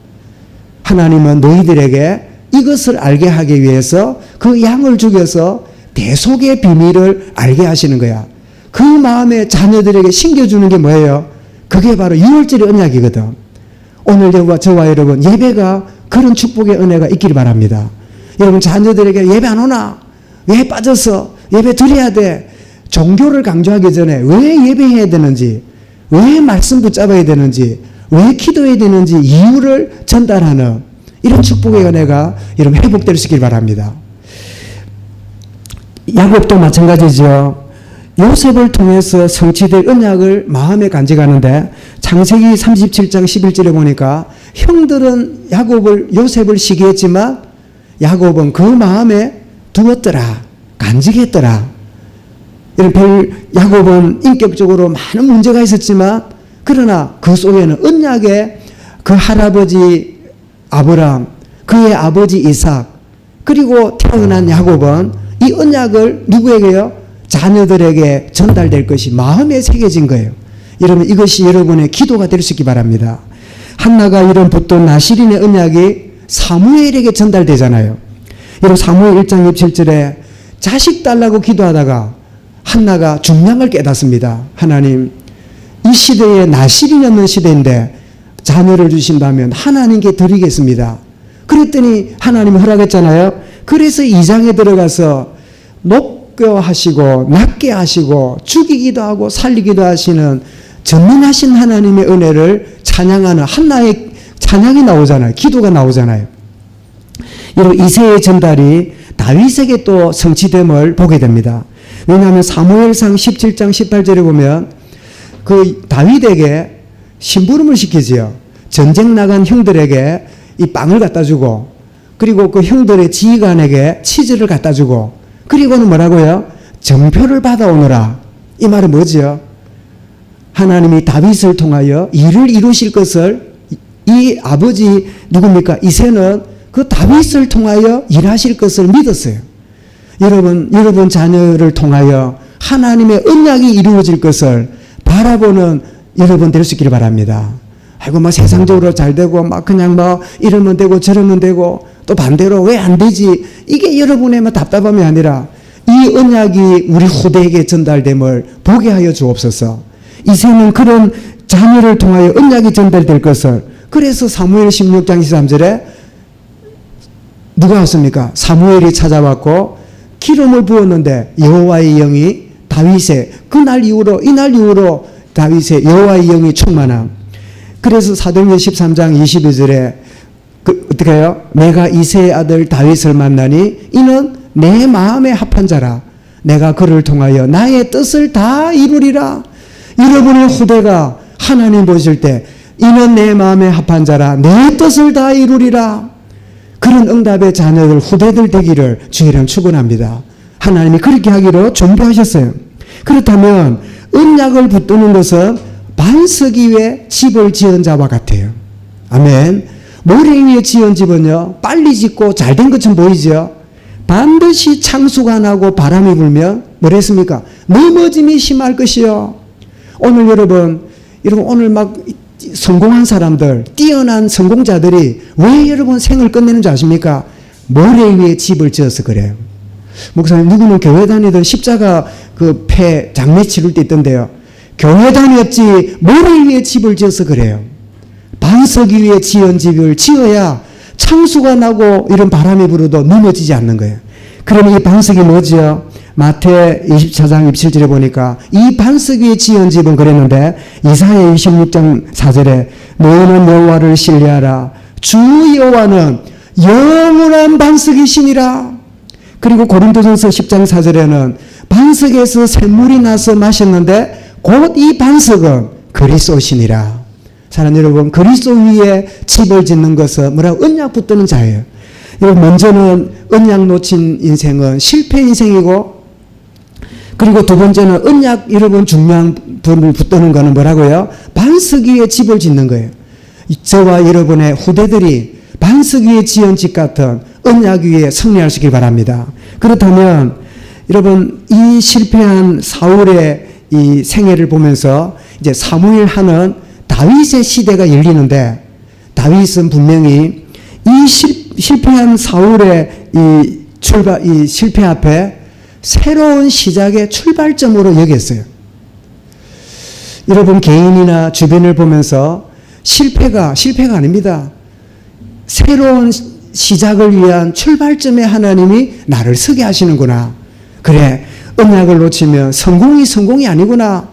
하나님은 너희들에게 이것을 알게 하기 위해서 그 양을 죽여서 대속의 비밀을 알게 하시는 거야. 그 마음에 자녀들에게 심겨주는 게 뭐예요? 그게 바로 유월절의 언약이거든. 오늘 저와 여러분 예배가 그런 축복의 은혜가 있기를 바랍니다. 여러분 자녀들에게 예배 안 오나? 왜 빠졌어? 예배 드려야 돼. 종교를 강조하기 전에 왜 예배해야 되는지, 왜 말씀 붙잡아야 되는지, 왜 기도해야 되는지 이유를 전달하는 이런 축복의 은혜가 여러분 회복될 수 있길 바랍니다. 야곱도 마찬가지죠. 요셉을 통해서 성취될 언약을 마음에 간직하는데, 창세기 37장 11절에 보니까 형들은 요셉을 시기했지만 야곱은 그 마음에 두었더라, 간직했더라. 야곱은 인격적으로 많은 문제가 있었지만, 그러나 그 속에는 언약의 그 할아버지 아브라함, 그의 아버지 이삭, 그리고 태어난 야곱은 이 언약을 누구에게요? 자녀들에게 전달될 것이 마음에 새겨진 거예요. 여러분, 이것이 여러분의 기도가 될 수 있기 바랍니다. 한나가 이런 붙던 나실인의 언약이 사무엘에게 전달되잖아요. 여러분, 사무엘 1장 27절에 자식 달라고 기도하다가 한나가 중량을 깨닫습니다. 하나님, 이 시대에 나실인이 없는 시대인데 자녀를 주신다면 하나님께 드리겠습니다. 그랬더니 하나님이 허락했잖아요. 그래서 2장에 들어가서 높게 하시고 낮게 하시고 죽이기도 하고 살리기도 하시는 전능하신 하나님의 은혜를 찬양하는 한나의 찬양이 나오잖아요. 기도가 나오잖아요. 여러분, 이새의 전달이 다윗에게 또 성취됨을 보게 됩니다. 왜냐하면 사무엘상 17장 18절에 보면 그 다윗에게 심부름을 시키지요. 전쟁 나간 형들에게 이 빵을 갖다 주고, 그리고 그 형들의 지휘관에게 치즈를 갖다 주고, 그리고는 뭐라고요? 정표를 받아오너라. 이 말은 뭐지요? 하나님이 다윗을 통하여 일을 이루실 것을, 이 아버지 누굽니까? 이새는 그 다윗을 통하여 일하실 것을 믿었어요. 여러분 자녀를 통하여 하나님의 언약이 이루어질 것을 바라보는 여러분 될 수 있기를 바랍니다. 아이고, 막 세상적으로 잘 되고, 막 그냥 뭐 이러면 되고 저러면 되고, 또 반대로 왜 안 되지? 이게 여러분의 뭐 답답함이 아니라 이 언약이 우리 후대에게 전달됨을 보게 하여 주옵소서. 이새는 그런 자녀를 통하여 언약이 전달될 것을, 그래서 사무엘 16장 23절에 누가 왔습니까? 사무엘이 찾아왔고 기름을 부었는데 여호와의 영이 다윗의 이날 이후로 다윗의 여호와의 영이 충만함. 그래서 사도행전 13장 22절에 어떻게 해요? 내가 이새의 아들 다윗을 만나니 이는 내 마음에 합한 자라. 내가 그를 통하여 나의 뜻을 다 이루리라. 여러분의 후대가 하나님 보실 때 이는 내 마음에 합한 자라, 내 뜻을 다 이루리라. 그런 응답의 자녀들, 후대들 되기를 주의를 축원합니다. 하나님이 그렇게 하기로 준비하셨어요. 그렇다면 언약을 붙드는 것은 반석 위에 집을 지은 자와 같아요. 아멘. 모래 위에 지은 집은요, 빨리 짓고 잘된 것처럼 보이죠. 반드시 창수가 나고 바람이 불면 뭐랬습니까? 넘어짐이 심할 것이요. 오늘 여러분 오늘 막 성공한 사람들, 뛰어난 성공자들이 왜 여러분 생을 끝내는 줄 아십니까? 모래 위에 집을 지어서 그래요. 목사님, 누구는 교회 다니던 십자가 그 폐 장례 치를 때 있던데요. 교회 다녔지 모래 위에 집을 지어서 그래요. 반석 위에 지은 집을 지어야 창수가 나고 이런 바람이 불어도 넘어지지 않는 거예요. 그러면 이 반석이 뭐죠? 마태 24장 27절에 보니까 이 반석 위에 지은 집은 그랬는데, 이사야 26장 4절에 너희는 여호와를 신뢰하라. 주 여호와는 영원한 반석이시니라. 그리고 고린도전서 10장 4절에는 반석에서 샘물이 나서 마셨는데 곧 이 반석은 그리스도시니라. 사랑하는 여러분, 그리스도 위에 집을 짓는 것은 뭐라고? 언약 붙드는 자예요. 여러분, 먼저는 언약 놓친 인생은 실패 인생이고, 그리고 두 번째는 언약 여러분 중요한 분을 붙드는 거는 뭐라고요? 반석 위에 집을 짓는 거예요. 저와 여러분의 후대들이 반석 위에 지은 집 같은 언약 위에 승리할 수 있길 바랍니다. 그렇다면 여러분, 이 실패한 사울의 이 생애를 보면서 이제 사무엘 하는 다윗의 시대가 열리는데, 다윗은 분명히 이 실패한 사울의 이 실패 앞에 새로운 시작의 출발점으로 여겼어요. 여러분, 개인이나 주변을 보면서 실패가 아닙니다. 새로운 시작을 위한 출발점에 하나님이 나를 서게 하시는구나. 그래, 언약을 놓치면 성공이 아니구나.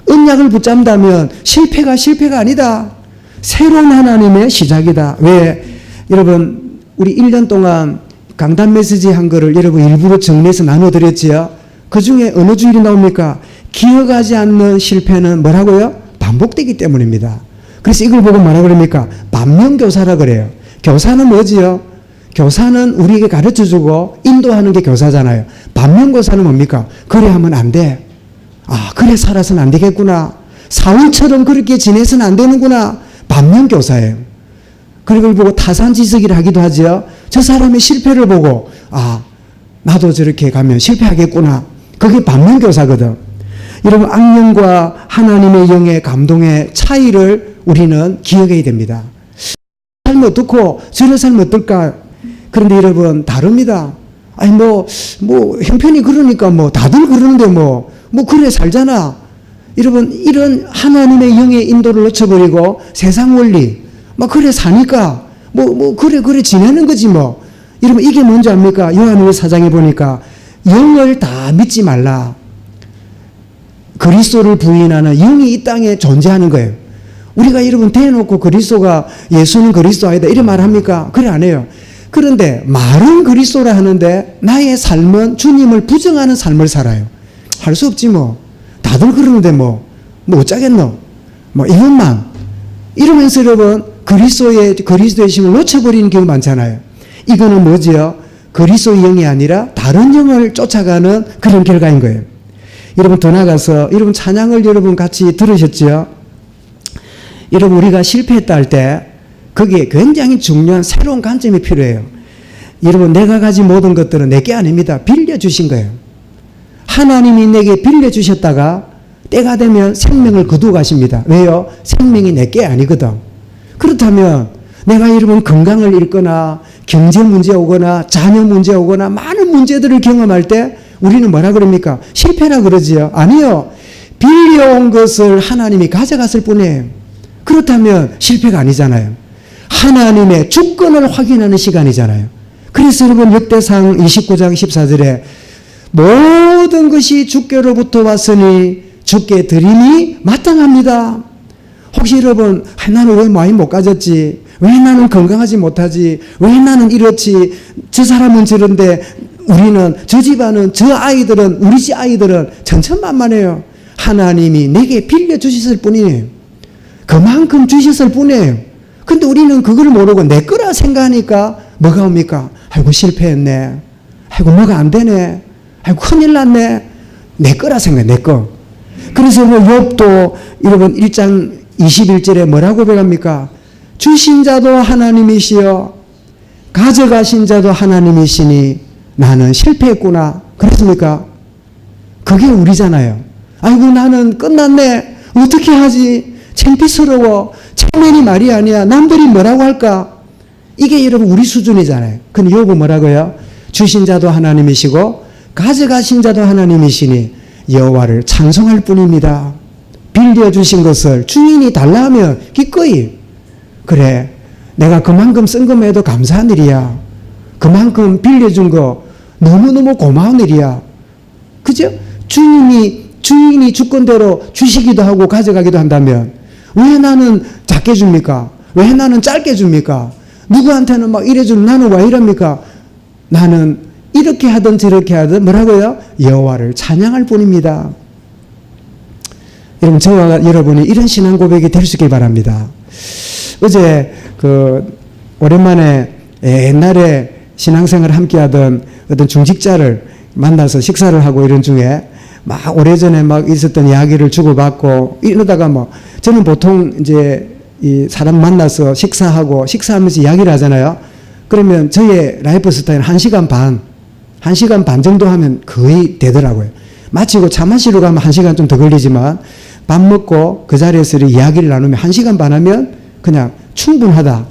언약을 붙잡는다면 실패가 아니다. 새로운 하나님의 시작이다. 왜? 여러분, 우리 1년 동안 강단 메시지 한 거를 여러분 일부러 정리해서 나눠드렸지요. 그 중에 어느 주일이 나옵니까? 기억하지 않는 실패는 뭐라고요? 반복되기 때문입니다. 그래서 이걸 보고 뭐라 그럽니까? 반면교사라 그래요. 교사는 뭐지요? 교사는 우리에게 가르쳐주고 인도하는 게 교사잖아요. 반면교사는 뭡니까? 그래 하면 안 돼. 아, 그래 살아서는 안 되겠구나. 사울처럼 그렇게 지내서는 안 되는구나. 반면교사예요. 그걸 보고 타산지석이라 하기도 하죠. 저 사람의 실패를 보고 아, 나도 저렇게 가면 실패하겠구나. 그게 반면교사거든. 여러분, 악령과 하나님의 영의 감동의 차이를 우리는 기억해야 됩니다. 삶 어떻고 저런 삶 어떨까? 그런데 여러분, 다릅니다. 아니 형편이 그러니까 다들 그러는데 그래 살잖아. 여러분, 이런 하나님의 영의 인도를 놓쳐버리고 세상 원리 그래 사니까 그래 지내는 거지 여러분, 이게 뭔지 압니까? 요한일서 4장에 보니까 영을 다 믿지 말라. 그리스도를 부인하는 영이 이 땅에 존재하는 거예요. 우리가 여러분 대놓고 그리스도가 예수는 그리스도 아니다 이런 말 합니까? 그래 안 해요. 그런데 말은 그리스도라 하는데 나의 삶은 주님을 부정하는 삶을 살아요. 할 수 없지 다들 그러는데 어쩌겠노? 이것만 이러면서 여러분 그리스도의 힘을 놓쳐버리는 경우 많잖아요. 이거는 뭐지요? 그리스도의 영이 아니라 다른 영을 쫓아가는 그런 결과인 거예요. 여러분, 더 나가서 여러분 찬양을 여러분 같이 들으셨죠? 여러분, 우리가 실패했다 할 때 거기에 굉장히 중요한 새로운 관점이 필요해요. 여러분, 내가 가진 모든 것들은 내게 아닙니다. 빌려주신 거예요. 하나님이 내게 빌려주셨다가 때가 되면 생명을 거두어 가십니다. 왜요? 생명이 내게 아니거든. 그렇다면 내가 여러분 건강을 잃거나 경제 문제 오거나 자녀 문제 오거나 많은 문제들을 경험할 때 우리는 뭐라 그럽니까? 실패라 그러지요? 아니요. 빌려온 것을 하나님이 가져갔을 뿐이에요. 그렇다면 실패가 아니잖아요. 하나님의 주권을 확인하는 시간이잖아요. 그래서 여러분 역대상 29장 14절에 모든 것이 주께로부터 왔으니 주께 드림이 마땅합니다. 혹시 여러분, 나는 왜 많이 못 가졌지? 왜 나는 건강하지 못하지? 왜 나는 이렇지? 저 사람은 저런데 우리는, 저 집안은, 저 아이들은, 우리 집 아이들은 천천만만해요. 하나님이 내게 빌려주셨을 뿐이에요. 그만큼 주셨을 뿐이에요. 근데 우리는 그걸 모르고 내 거라 생각하니까 뭐가 옵니까? 아이고 실패했네. 아이고 뭐가 안 되네. 아이고 큰일 났네. 내 거라 생각해, 내 거. 그래서 뭐 욥도 여러분 1장 21절에 뭐라고 배웁니까? 주신 자도 하나님이시여 가져가신 자도 하나님이시니 나는 실패했구나. 그렇습니까? 그게 우리잖아요. 아이고 나는 끝났네. 어떻게 하지? 창피스러워. 체면이 말이 아니야. 남들이 뭐라고 할까? 이게 여러분 우리 수준이잖아요. 근데 욥은 뭐라고요? 주신 자도 하나님이시고 가져가신 자도 하나님이시니 여호와를 찬송할 뿐입니다. 빌려주신 것을 주인이 달라 하면 기꺼이 그래 내가 그만큼 쓴 것에도 감사한 일이야. 그만큼 빌려준 거 너무너무 고마운 일이야. 그죠? 주인이 주권대로 주시기도 하고 가져가기도 한다면 왜 나는 작게 줍니까? 왜 나는 짧게 줍니까? 누구한테는 막 이래주는 나는 왜 이럽니까? 나는 이렇게 하든 저렇게 하든 뭐라고요? 여호와를 찬양할 뿐입니다. 여러분 저와 여러분이 이런 신앙 고백이 될 수 있길 바랍니다. 어제 오랜만에 옛날에 신앙생활을 함께하던 어떤 중직자를 만나서 식사를 하고 이런 중에 막 오래전에 막 있었던 이야기를 주고받고 이러다가 뭐 저는 보통 이제 이 사람 만나서 식사하면서 이야기를 하잖아요. 그러면 저의 라이프 스타일은 1시간 반 정도 하면 거의 되더라고요. 마치고 차 마시러 가면 1시간 좀 더 걸리지만 밥 먹고 그 자리에서 이야기를 나누면 1시간 반 하면 그냥 충분하다.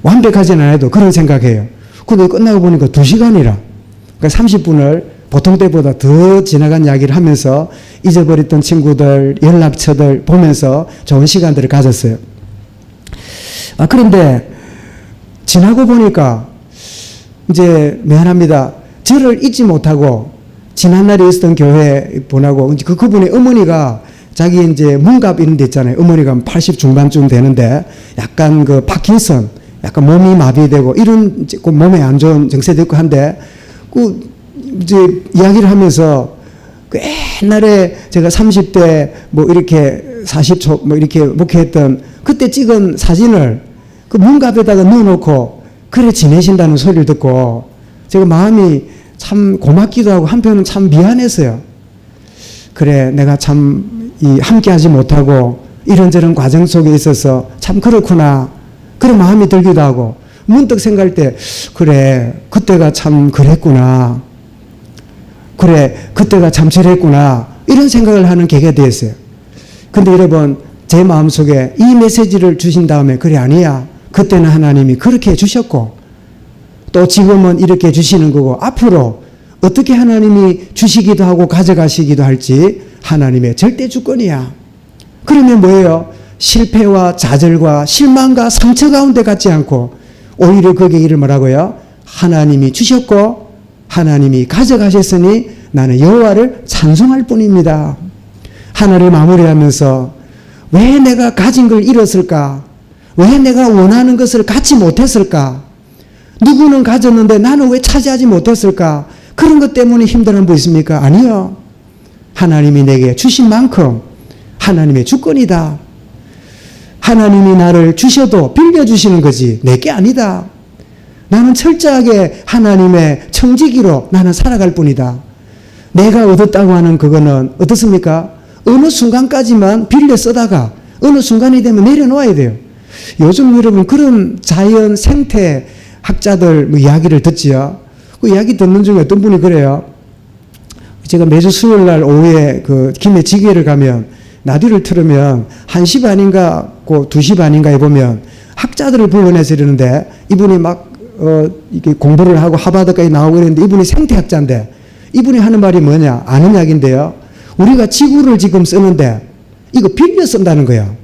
완벽하진 않아도 그런 생각해요. 근데 끝나고 보니까 2시간이라. 그러니까 30분을 보통 때보다 더 지나간 이야기를 하면서 잊어버렸던 친구들, 연락처들 보면서 좋은 시간들을 가졌어요. 그런데 지나고 보니까 이제 미안합니다. 저를 잊지 못하고 지난날에 있었던 교회 분하고 그분의 어머니가 자기 이제 문갑 이런 데 있잖아요. 어머니가 80 중반쯤 되는데 약간 파킨슨, 약간 몸이 마비되고 이런 몸에 안 좋은 증세도 있고 한데 이제 이야기를 하면서 옛날에 제가 30대 뭐 이렇게 40초 뭐 이렇게 목회했던 그때 찍은 사진을 그 문갑에다가 넣어놓고 그래 지내신다는 소리를 듣고 제가 마음이 참 고맙기도 하고 한편은 참 미안했어요. 그래 내가 참 함께 하지 못하고 이런저런 과정 속에 있어서 참 그렇구나 그런 마음이 들기도 하고 문득 생각할 때 그래 그때가 참 그랬구나 그래 그때가 참 저랬구나 이런 생각을 하는 계기가 되었어요. 근데 여러분 제 마음속에 이 메시지를 주신 다음에 그래 아니야 그때는 하나님이 그렇게 해주셨고 또 지금은 이렇게 주시는 거고 앞으로 어떻게 하나님이 주시기도 하고 가져가시기도 할지 하나님의 절대 주권이야. 그러면 뭐예요? 실패와 좌절과 실망과 상처 가운데 갖지 않고 오히려 거기에 이를 뭐라고요? 하나님이 주셨고 하나님이 가져가셨으니 나는 여호와를 찬송할 뿐입니다. 하나를 마무리하면서 왜 내가 가진 걸 잃었을까? 왜 내가 원하는 것을 갖지 못했을까? 누구는 가졌는데 나는 왜 차지하지 못했을까? 그런 것 때문에 힘들어하는 분 있습니까? 아니요. 하나님이 내게 주신 만큼 하나님의 주권이다. 하나님이 나를 주셔도 빌려주시는 거지 내게 아니다. 나는 철저하게 하나님의 청지기로 나는 살아갈 뿐이다. 내가 얻었다고 하는 그거는 어떻습니까? 어느 순간까지만 빌려 쓰다가 어느 순간이 되면 내려놓아야 돼요. 요즘 여러분 그런 자연 생태 학자들 이야기를 듣지요. 그 이야기 듣는 중에 어떤 분이 그래요. 제가 매주 수요일 날 오후에 김해 지게를 가면 라디오를 틀으면 1시 반인가 2시 반인가에 보면 학자들을 불러내서 이러는데 이분이 막 이렇게 공부를 하고 하버드까지 나오고 이랬는데 이분이 생태학자인데 이분이 하는 말이 뭐냐 아는 이야기인데요. 우리가 지구를 지금 쓰는데 이거 빌려 쓴다는 거예요.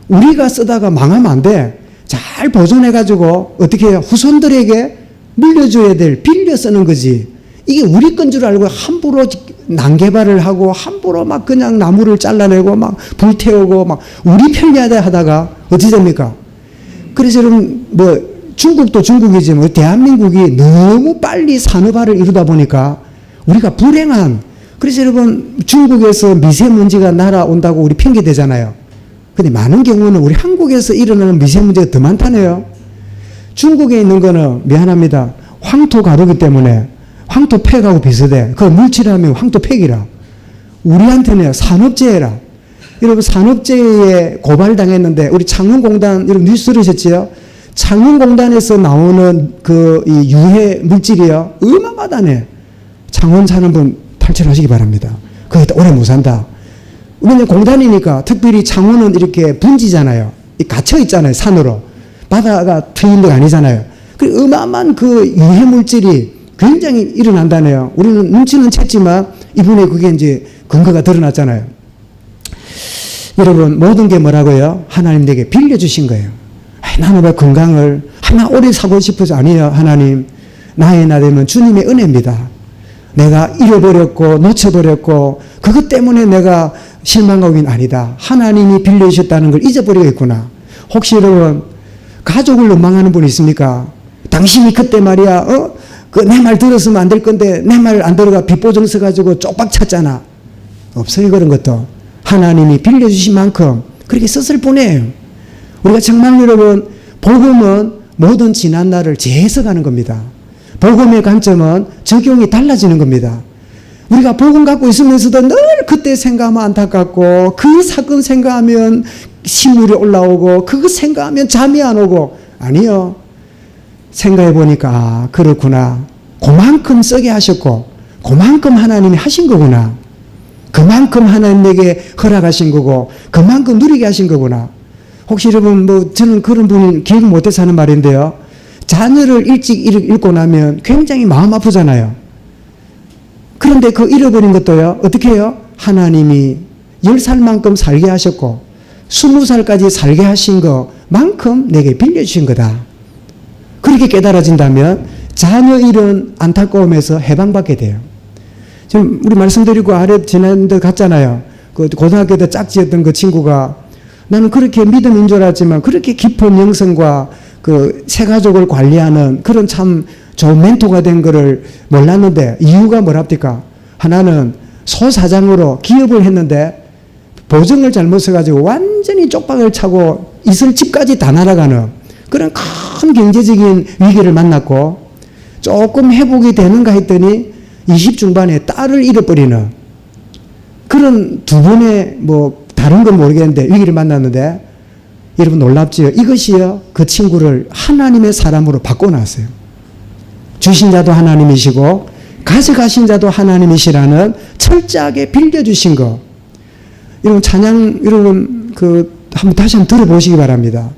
우리가 쓰다가 망하면 안 돼. 잘 보존해가지고 어떻게 해요? 후손들에게 물려줘야 될 빌려 쓰는 거지. 이게 우리 건 줄 알고 함부로 난개발을 하고 함부로 막 그냥 나무를 잘라내고 막 불태우고 막 우리 편리하다 하다가 어떻게 됩니까? 그래서 여러분 중국도 중국이지만 대한민국이 너무 빨리 산업화를 이루다 보니까 우리가 불행한 그래서 여러분 중국에서 미세먼지가 날아온다고 우리 핑계대잖아요. 근데 많은 경우는 우리 한국에서 일어나는 미세먼지가 더 많다네요. 중국에 있는 거는 미안합니다. 황토 가루기 때문에 황토 팩하고 비슷해. 그 물칠하면 황토 팩이라. 우리한테는 산업재해라. 여러분 산업재해에 고발당했는데 우리 창원공단 여러분 뉴스 들으셨지요? 창원공단에서 나오는 그 이 유해 물질이요 어마어마하다네. 창원 사는 분 탈출하시기 바랍니다. 거기다 오래 못 산다. 우리는 공단이니까 특별히 창원은 이렇게 분지잖아요. 갇혀 있잖아요. 산으로. 바다가 트인 데가 아니잖아요. 그 어마어마한 그 유해 물질이 굉장히 일어난다네요. 우리는 눈치는 챘지만 이분의 그게 이제 근거가 드러났잖아요. 여러분 모든 게 뭐라고요? 하나님 내게 빌려주신 거예요. 나는 왜 건강을 하나 오래 사고 싶어서 아니에요. 하나님 나의 나 되면 주님의 은혜입니다. 내가 잃어버렸고 놓쳐버렸고 그것 때문에 내가 실망하고 있는 아니다. 하나님이 빌려주셨다는 걸 잊어버리겠구나. 혹시 여러분 가족을 원망하는 분 있습니까? 당신이 그때 말이야 그 내 말 들었으면 안 될 건데 내 말 안 들어가 빚보증 써가지고 쪽박 찼잖아. 없어요 그런 것도. 하나님이 빌려주신 만큼 그렇게 썼을 뿐이에요. 우리가 정말 여러분 복음은 모든 지난 날을 재해석하는 겁니다. 복음의 관점은 적용이 달라지는 겁니다. 우리가 복음 갖고 있으면서도 늘 그때 생각하면 안타깝고 그 사건 생각하면 신물이 올라오고 그거 생각하면 잠이 안 오고 아니요. 생각해 보니까 그렇구나. 그만큼 쓰게 하셨고 그만큼 하나님이 하신 거구나. 그만큼 하나님 내게 허락하신 거고 그만큼 누리게 하신 거구나. 혹시 여러분 뭐 저는 그런 분이 기억 못해서 하는 말인데요. 자녀를 일찍 잃고 나면 굉장히 마음 아프잖아요. 그런데 그 잃어버린 것도요. 어떻게 해요? 하나님이 10살만큼 살게 하셨고 20살까지 살게 하신 것만큼 내게 빌려주신 거다. 그렇게 깨달아진다면 자녀 잃은 안타까움에서 해방받게 돼요. 지금 우리 말씀드리고 아래 지난데 갔잖아요. 그 고등학교 때 짝지였던 그 친구가 나는 그렇게 믿음인 줄 알았지만 그렇게 깊은 영성과 그 새 가족을 관리하는 그런 참 좋은 멘토가 된 거를 몰랐는데 이유가 뭐랍니까? 하나는 소사장으로 기업을 했는데 보증을 잘못 써가지고 완전히 쪽박을 차고 있을 집까지 다 날아가는 그런 큰 경제적인 위기를 만났고 조금 회복이 되는가 했더니 20 중반에 딸을 잃어버리는 그런 두 분의 뭐 다른 건 모르겠는데 위기를 만났는데 여러분 놀랍지요? 이것이요 그 친구를 하나님의 사람으로 바꿔놨어요. 주신 자도 하나님이시고 가져가신 자도 하나님이시라는 철저하게 빌려주신 거. 여러분 찬양 여러분 한번 다시 한번 들어보시기 바랍니다.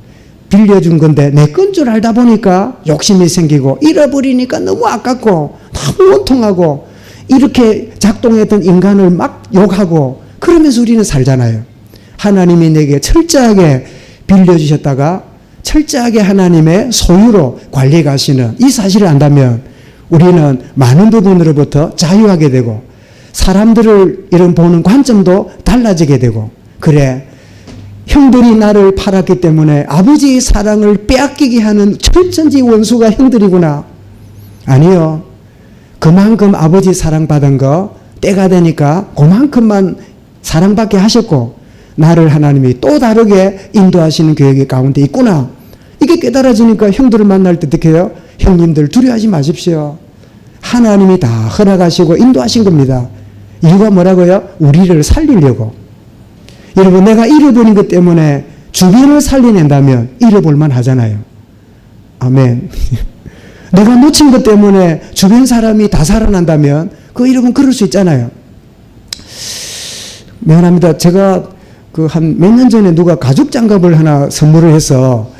빌려준 건데 내 건 줄 알다 보니까 욕심이 생기고 잃어버리니까 너무 아깝고 너무 원통하고 이렇게 작동했던 인간을 막 욕하고 그러면서 우리는 살잖아요. 하나님이 내게 철저하게 빌려주셨다가 철저하게 하나님의 소유로 관리해 가시는 이 사실을 안다면 우리는 많은 부분으로부터 자유하게 되고 사람들을 이런 보는 관점도 달라지게 되고 그래 형들이 나를 팔았기 때문에 아버지의 사랑을 빼앗기게 하는 철천지 원수가 형들이구나. 아니요. 그만큼 아버지 사랑받은 거 때가 되니까 그만큼만 사랑받게 하셨고 나를 하나님이 또 다르게 인도하시는 계획이 가운데 있구나. 이게 깨달아지니까 형들을 만날 때 어떻게 해요? 형님들 두려워하지 마십시오. 하나님이 다 허락하시고 인도하신 겁니다. 이유가 뭐라고요? 우리를 살리려고. 여러분 내가 잃어버린 것 때문에 주변을 살려낸다면 잃어볼만 하잖아요. 아멘. 내가 놓친 것 때문에 주변 사람이 다 살아난다면 여러분 그럴 수 있잖아요. 미안합니다. 제가 한 몇 년 전에 누가 가죽 장갑을 하나 선물을 해서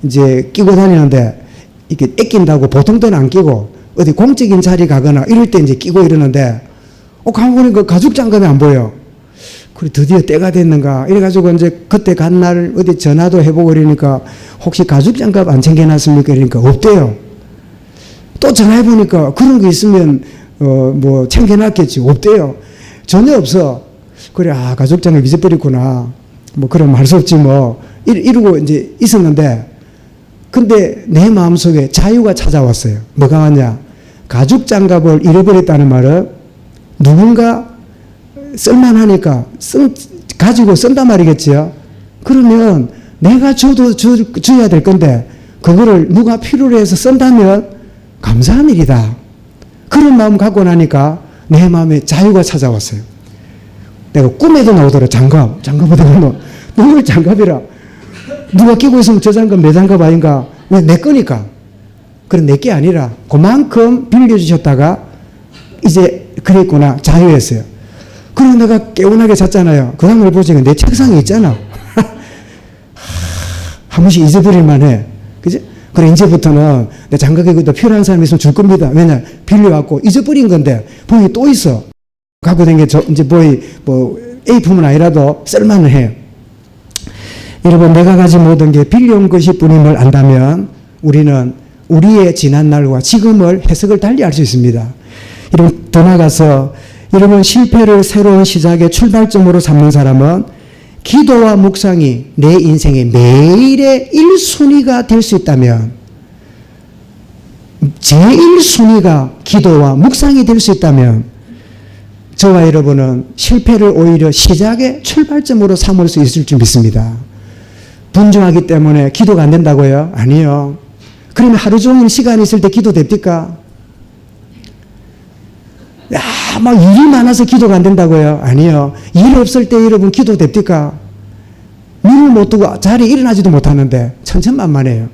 이제 끼고 다니는데 이렇게 애낀다고 보통 때는 안 끼고 어디 공적인 자리 가거나 이럴 때 이제 끼고 이러는데 가고 보니까 가죽 장갑이 안 보여. 그래 드디어 때가 됐는가 이래가지고 이제 그때 간 날 어디 전화도 해보고 이러니까 혹시 가죽 장갑 안 챙겨놨습니까? 이러니까 없대요. 또 전화해보니까 그런 거 있으면 뭐 챙겨놨겠지. 없대요. 전혀 없어. 그래 가죽 장갑 잊어버렸구나. 뭐 그럼 할 수 없지 뭐 이러고 이제 있었는데 근데 내 마음속에 자유가 찾아왔어요. 뭐가 왔냐? 가죽 장갑을 잃어버렸다는 말은 누군가 쓸만하니까 가지고 쓴단 말이겠지요. 그러면 내가 줘야 될 건데 그거를 누가 필요로 해서 쓴다면 감사한 일이다. 그런 마음 갖고 나니까 내 마음에 자유가 찾아왔어요. 내가 꿈에도 나오더라. 장갑 어디 가노? 너무 장갑이라. 누가 끼고 있으면 저 장갑 내 장갑 아닌가? 왜 내 거니까. 그런 내 게 아니라 그만큼 빌려주셨다가 이제 그랬구나. 자유했어요. 그리고 내가 개운하게 잤잖아요. 그 다음을 보시면 내 책상에 있잖아. 한 번씩 잊어버릴만 해. 그지? 그래, 이제부터는 내 장갑이 더 필요한 사람이 있으면 줄 겁니다. 왜냐? 빌려갖고 잊어버린 건데, 보이 또 있어. 갖고 된 게 이제 A품은 아니라도 쓸만은 해요. 여러분, 내가 가진 모든 게 빌려온 것이 뿐임을 안다면 우리는 우리의 지난날과 지금을 해석을 달리 할 수 있습니다. 여러분, 더 나가서 여러분, 실패를 새로운 시작의 출발점으로 삼는 사람은 기도와 묵상이 내 인생의 매일의 1순위가 될 수 있다면, 제1순위가 기도와 묵상이 될 수 있다면, 저와 여러분은 실패를 오히려 시작의 출발점으로 삼을 수 있을 줄 믿습니다. 분주하기 때문에 기도가 안 된다고요? 아니요. 그러면 하루 종일 시간이 있을 때 기도 됩니까? 막 일이 많아서 기도가 안 된다고요? 아니요. 일 없을 때 여러분 기도 됩니까? 눈을 못 뜨고 자리에 일어나지도 못하는데 천천만만해요.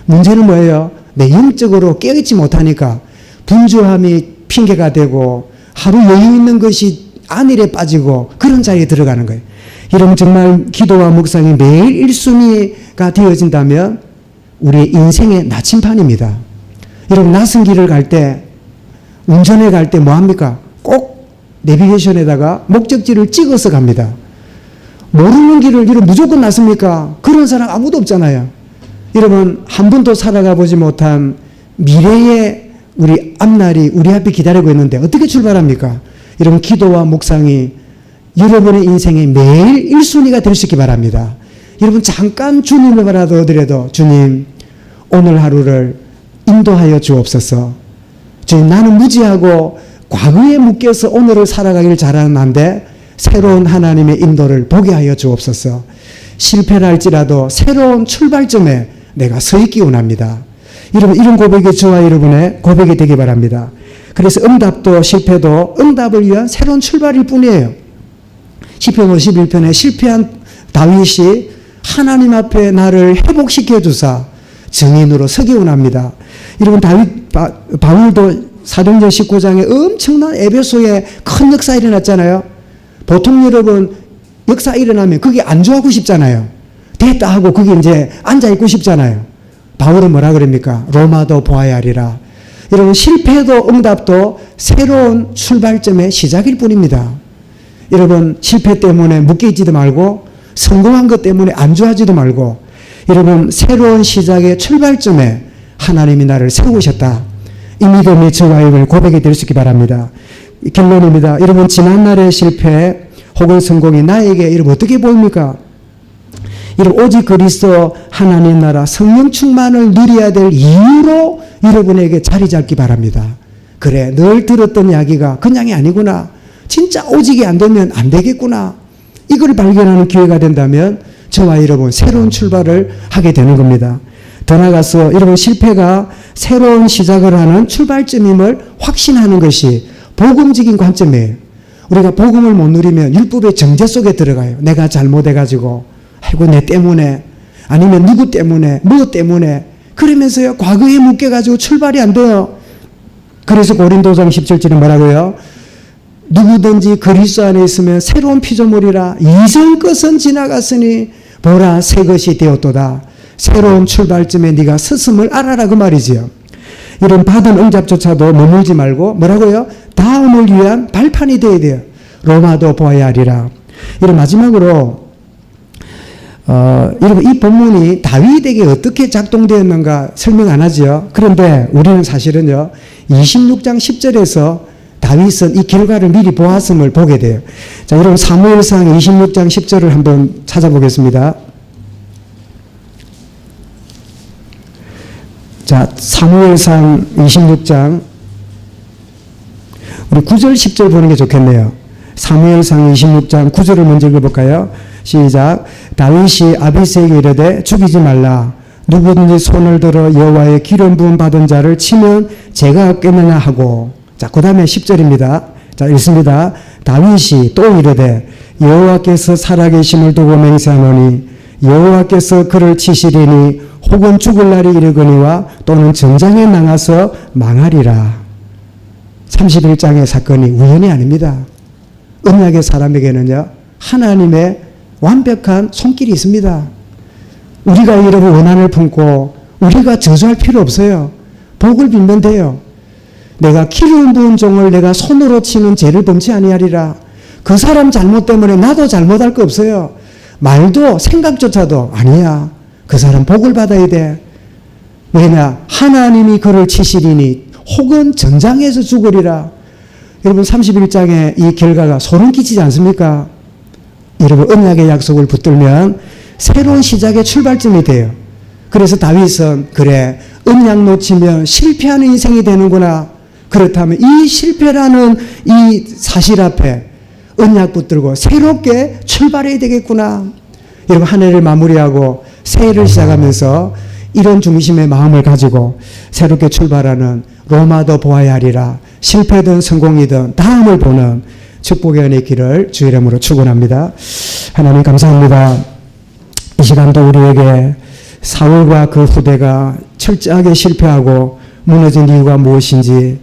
문제는 뭐예요? 내 영적으로 깨어있지 못하니까 분주함이 핑계가 되고 하루 여유 있는 것이 안일에 빠지고 그런 자리에 들어가는 거예요. 여러분, 정말 기도와 묵상이 매일 1순위가 되어진다면 우리의 인생의 나침판입니다. 여러분, 낯선 길을 갈 때, 운전해 갈 때 뭐합니까? 꼭 내비게이션에다가 목적지를 찍어서 갑니다. 모르는 길을 여러분 무조건 낯습니까? 그런 사람 아무도 없잖아요. 여러분, 한 번도 살아가 보지 못한 미래의 우리 앞날이 우리 앞에 기다리고 있는데 어떻게 출발합니까? 여러분, 기도와 묵상이 여러분의 인생의 매일 1순위가 될 수 있기 바랍니다. 여러분, 잠깐 주님을 바라더라도 주님, 오늘 하루를 인도하여 주옵소서. 주님, 나는 무지하고 과거에 묶여서 오늘을 살아가길 잘하는데 새로운 하나님의 인도를 보게 하여 주옵소서. 실패를 할지라도 새로운 출발점에 내가 서 있기 원합니다. 여러분, 이런 고백이 저와 여러분의 고백이 되기 바랍니다. 그래서 응답도 실패도 응답을 위한 새로운 출발일 뿐이에요. 시편 51편에 실패한 다윗이 하나님 앞에 나를 회복시켜 주사 증인으로 서기 원합니다. 여러분, 바울도 사도행전 19장에 엄청난 에베소에 큰 역사 일어났잖아요. 보통 여러분 역사 일어나면 그게 안주하고 싶잖아요. 됐다 하고 그게 이제 앉아있고 싶잖아요. 바울은 뭐라 그럽니까? 로마도 보아야 하리라. 여러분, 실패도 응답도 새로운 출발점의 시작일 뿐입니다. 여러분, 실패 때문에 묶여있지도 말고 성공한 것 때문에 안주하지도 말고 여러분, 새로운 시작의 출발점에 하나님이 나를 세우셨다. 이 믿음이 저와 여러분의 고백이 될 수 있기 바랍니다. 결론입니다. 여러분, 지난날의 실패 혹은 성공이 나에게 여러분 어떻게 보입니까? 여러분, 오직 그리스도 하나님 나라 성령 충만을 누려야 될 이유로 여러분에게 자리 잡기 바랍니다. 그래, 늘 들었던 이야기가 그냥이 아니구나. 진짜 오직이 안 되면 안 되겠구나. 이걸 발견하는 기회가 된다면 저와 여러분 새로운 출발을 하게 되는 겁니다. 더 나아가서 여러분, 실패가 새로운 시작을 하는 출발점임을 확신하는 것이 복음적인 관점이에요. 우리가 복음을 못 누리면 율법의 정죄 속에 들어가요. 내가 잘못해가지고, 아이고 내 때문에, 아니면 누구 때문에, 뭐 때문에, 그러면서요 과거에 묶여가지고 출발이 안 돼요. 그래서 고린도전 17절에 뭐라고요? 누구든지 그리스도 안에 있으면 새로운 피조물이라. 이전 것은 지나갔으니 보라 새 것이 되었도다. 새로운 출발점에 네가 서슴을 알아라, 그 말이지요. 이런 받은 응답조차도 머물지 말고 뭐라고요? 다음을 위한 발판이 되어야 돼요. 로마도 보아야 하리라. 이런 마지막으로 여러분, 이 본문이 다윗에게 어떻게 작동되었는가 설명 안 하죠. 그런데 우리는 사실은요 26장 10절에서 다윗은 이 결과를 미리 보았음을 보게 돼요. 자, 여러분, 사무엘상 26장 10절을 한번 찾아보겠습니다. 자, 사무엘상 26장 우리 9절 10절 보는 게 좋겠네요. 사무엘상 26장 9절을 먼저 읽어볼까요? 시작. 다윗이 아비새에게 이르되 죽이지 말라. 누구든지 손을 들어 여호와의 기름 부음 받은 자를 치면 죄가 없겠느냐 하고, 자, 그 다음에 10절입니다. 자, 읽습니다. 다윗이 또 이르되 여호와께서 살아계심을 두고 맹세하노니 여호와께서 그를 치시리니 혹은 죽을 날이 이르거니와 또는 전장에 나가서 망하리라. 31장의 사건이 우연이 아닙니다. 언약의 사람에게는요, 하나님의 완벽한 손길이 있습니다. 우리가 이런 원한을 품고 우리가 저주할 필요 없어요. 복을 빌면 돼요. 내가 기름 부은 종을 내가 손으로 치는 죄를 범치 아니하리라. 그 사람 잘못 때문에 나도 잘못할 거 없어요. 말도 생각조차도 아니야. 그 사람 복을 받아야 돼. 왜냐? 하나님이 그를 치시리니 혹은 전장에서 죽으리라. 여러분 31장의 이 결과가 소름 끼치지 않습니까? 여러분 언약의 약속을 붙들면 새로운 시작의 출발점이 돼요. 그래서 다윗은 그래, 언약 놓치면 실패하는 인생이 되는구나. 그렇다면 이 실패라는 이 사실 앞에 언약 붙들고 새롭게 출발해야 되겠구나. 여러분 한 해를 마무리하고 새해를 시작하면서 이런 중심의 마음을 가지고 새롭게 출발하는 로마도 보아야 하리라. 실패든 성공이든 다음을 보는 축복의 은혜의 길을 주의 이름으로 축원합니다. 하나님 감사합니다. 이 시간도 우리에게 사울과 그 후대가 철저하게 실패하고 무너진 이유가 무엇인지,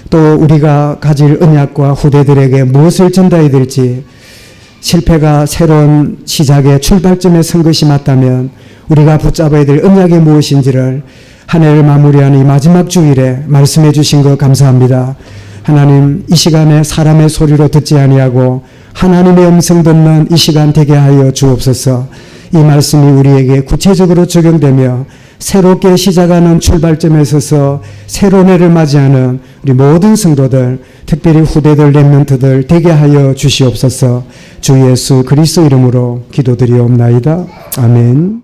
또 우리가 가질 언약과 후대들에게 무엇을 전달해야 될지, 실패가 새로운 시작의 출발점에 선 것이 맞다면 우리가 붙잡아야 될 언약이 무엇인지를 한 해를 마무리하는 이 마지막 주일에 말씀해 주신 것 감사합니다. 하나님, 이 시간에 사람의 소리로 듣지 아니하고 하나님의 음성 듣는 이 시간 되게 하여 주옵소서. 이 말씀이 우리에게 구체적으로 적용되며 새롭게 시작하는 출발점에 서서 새로운 해를 맞이하는 우리 모든 성도들, 특별히 후대들, 렘넌트들 되게 하여 주시옵소서. 주 예수 그리스도 이름으로 기도드리옵나이다. 아멘.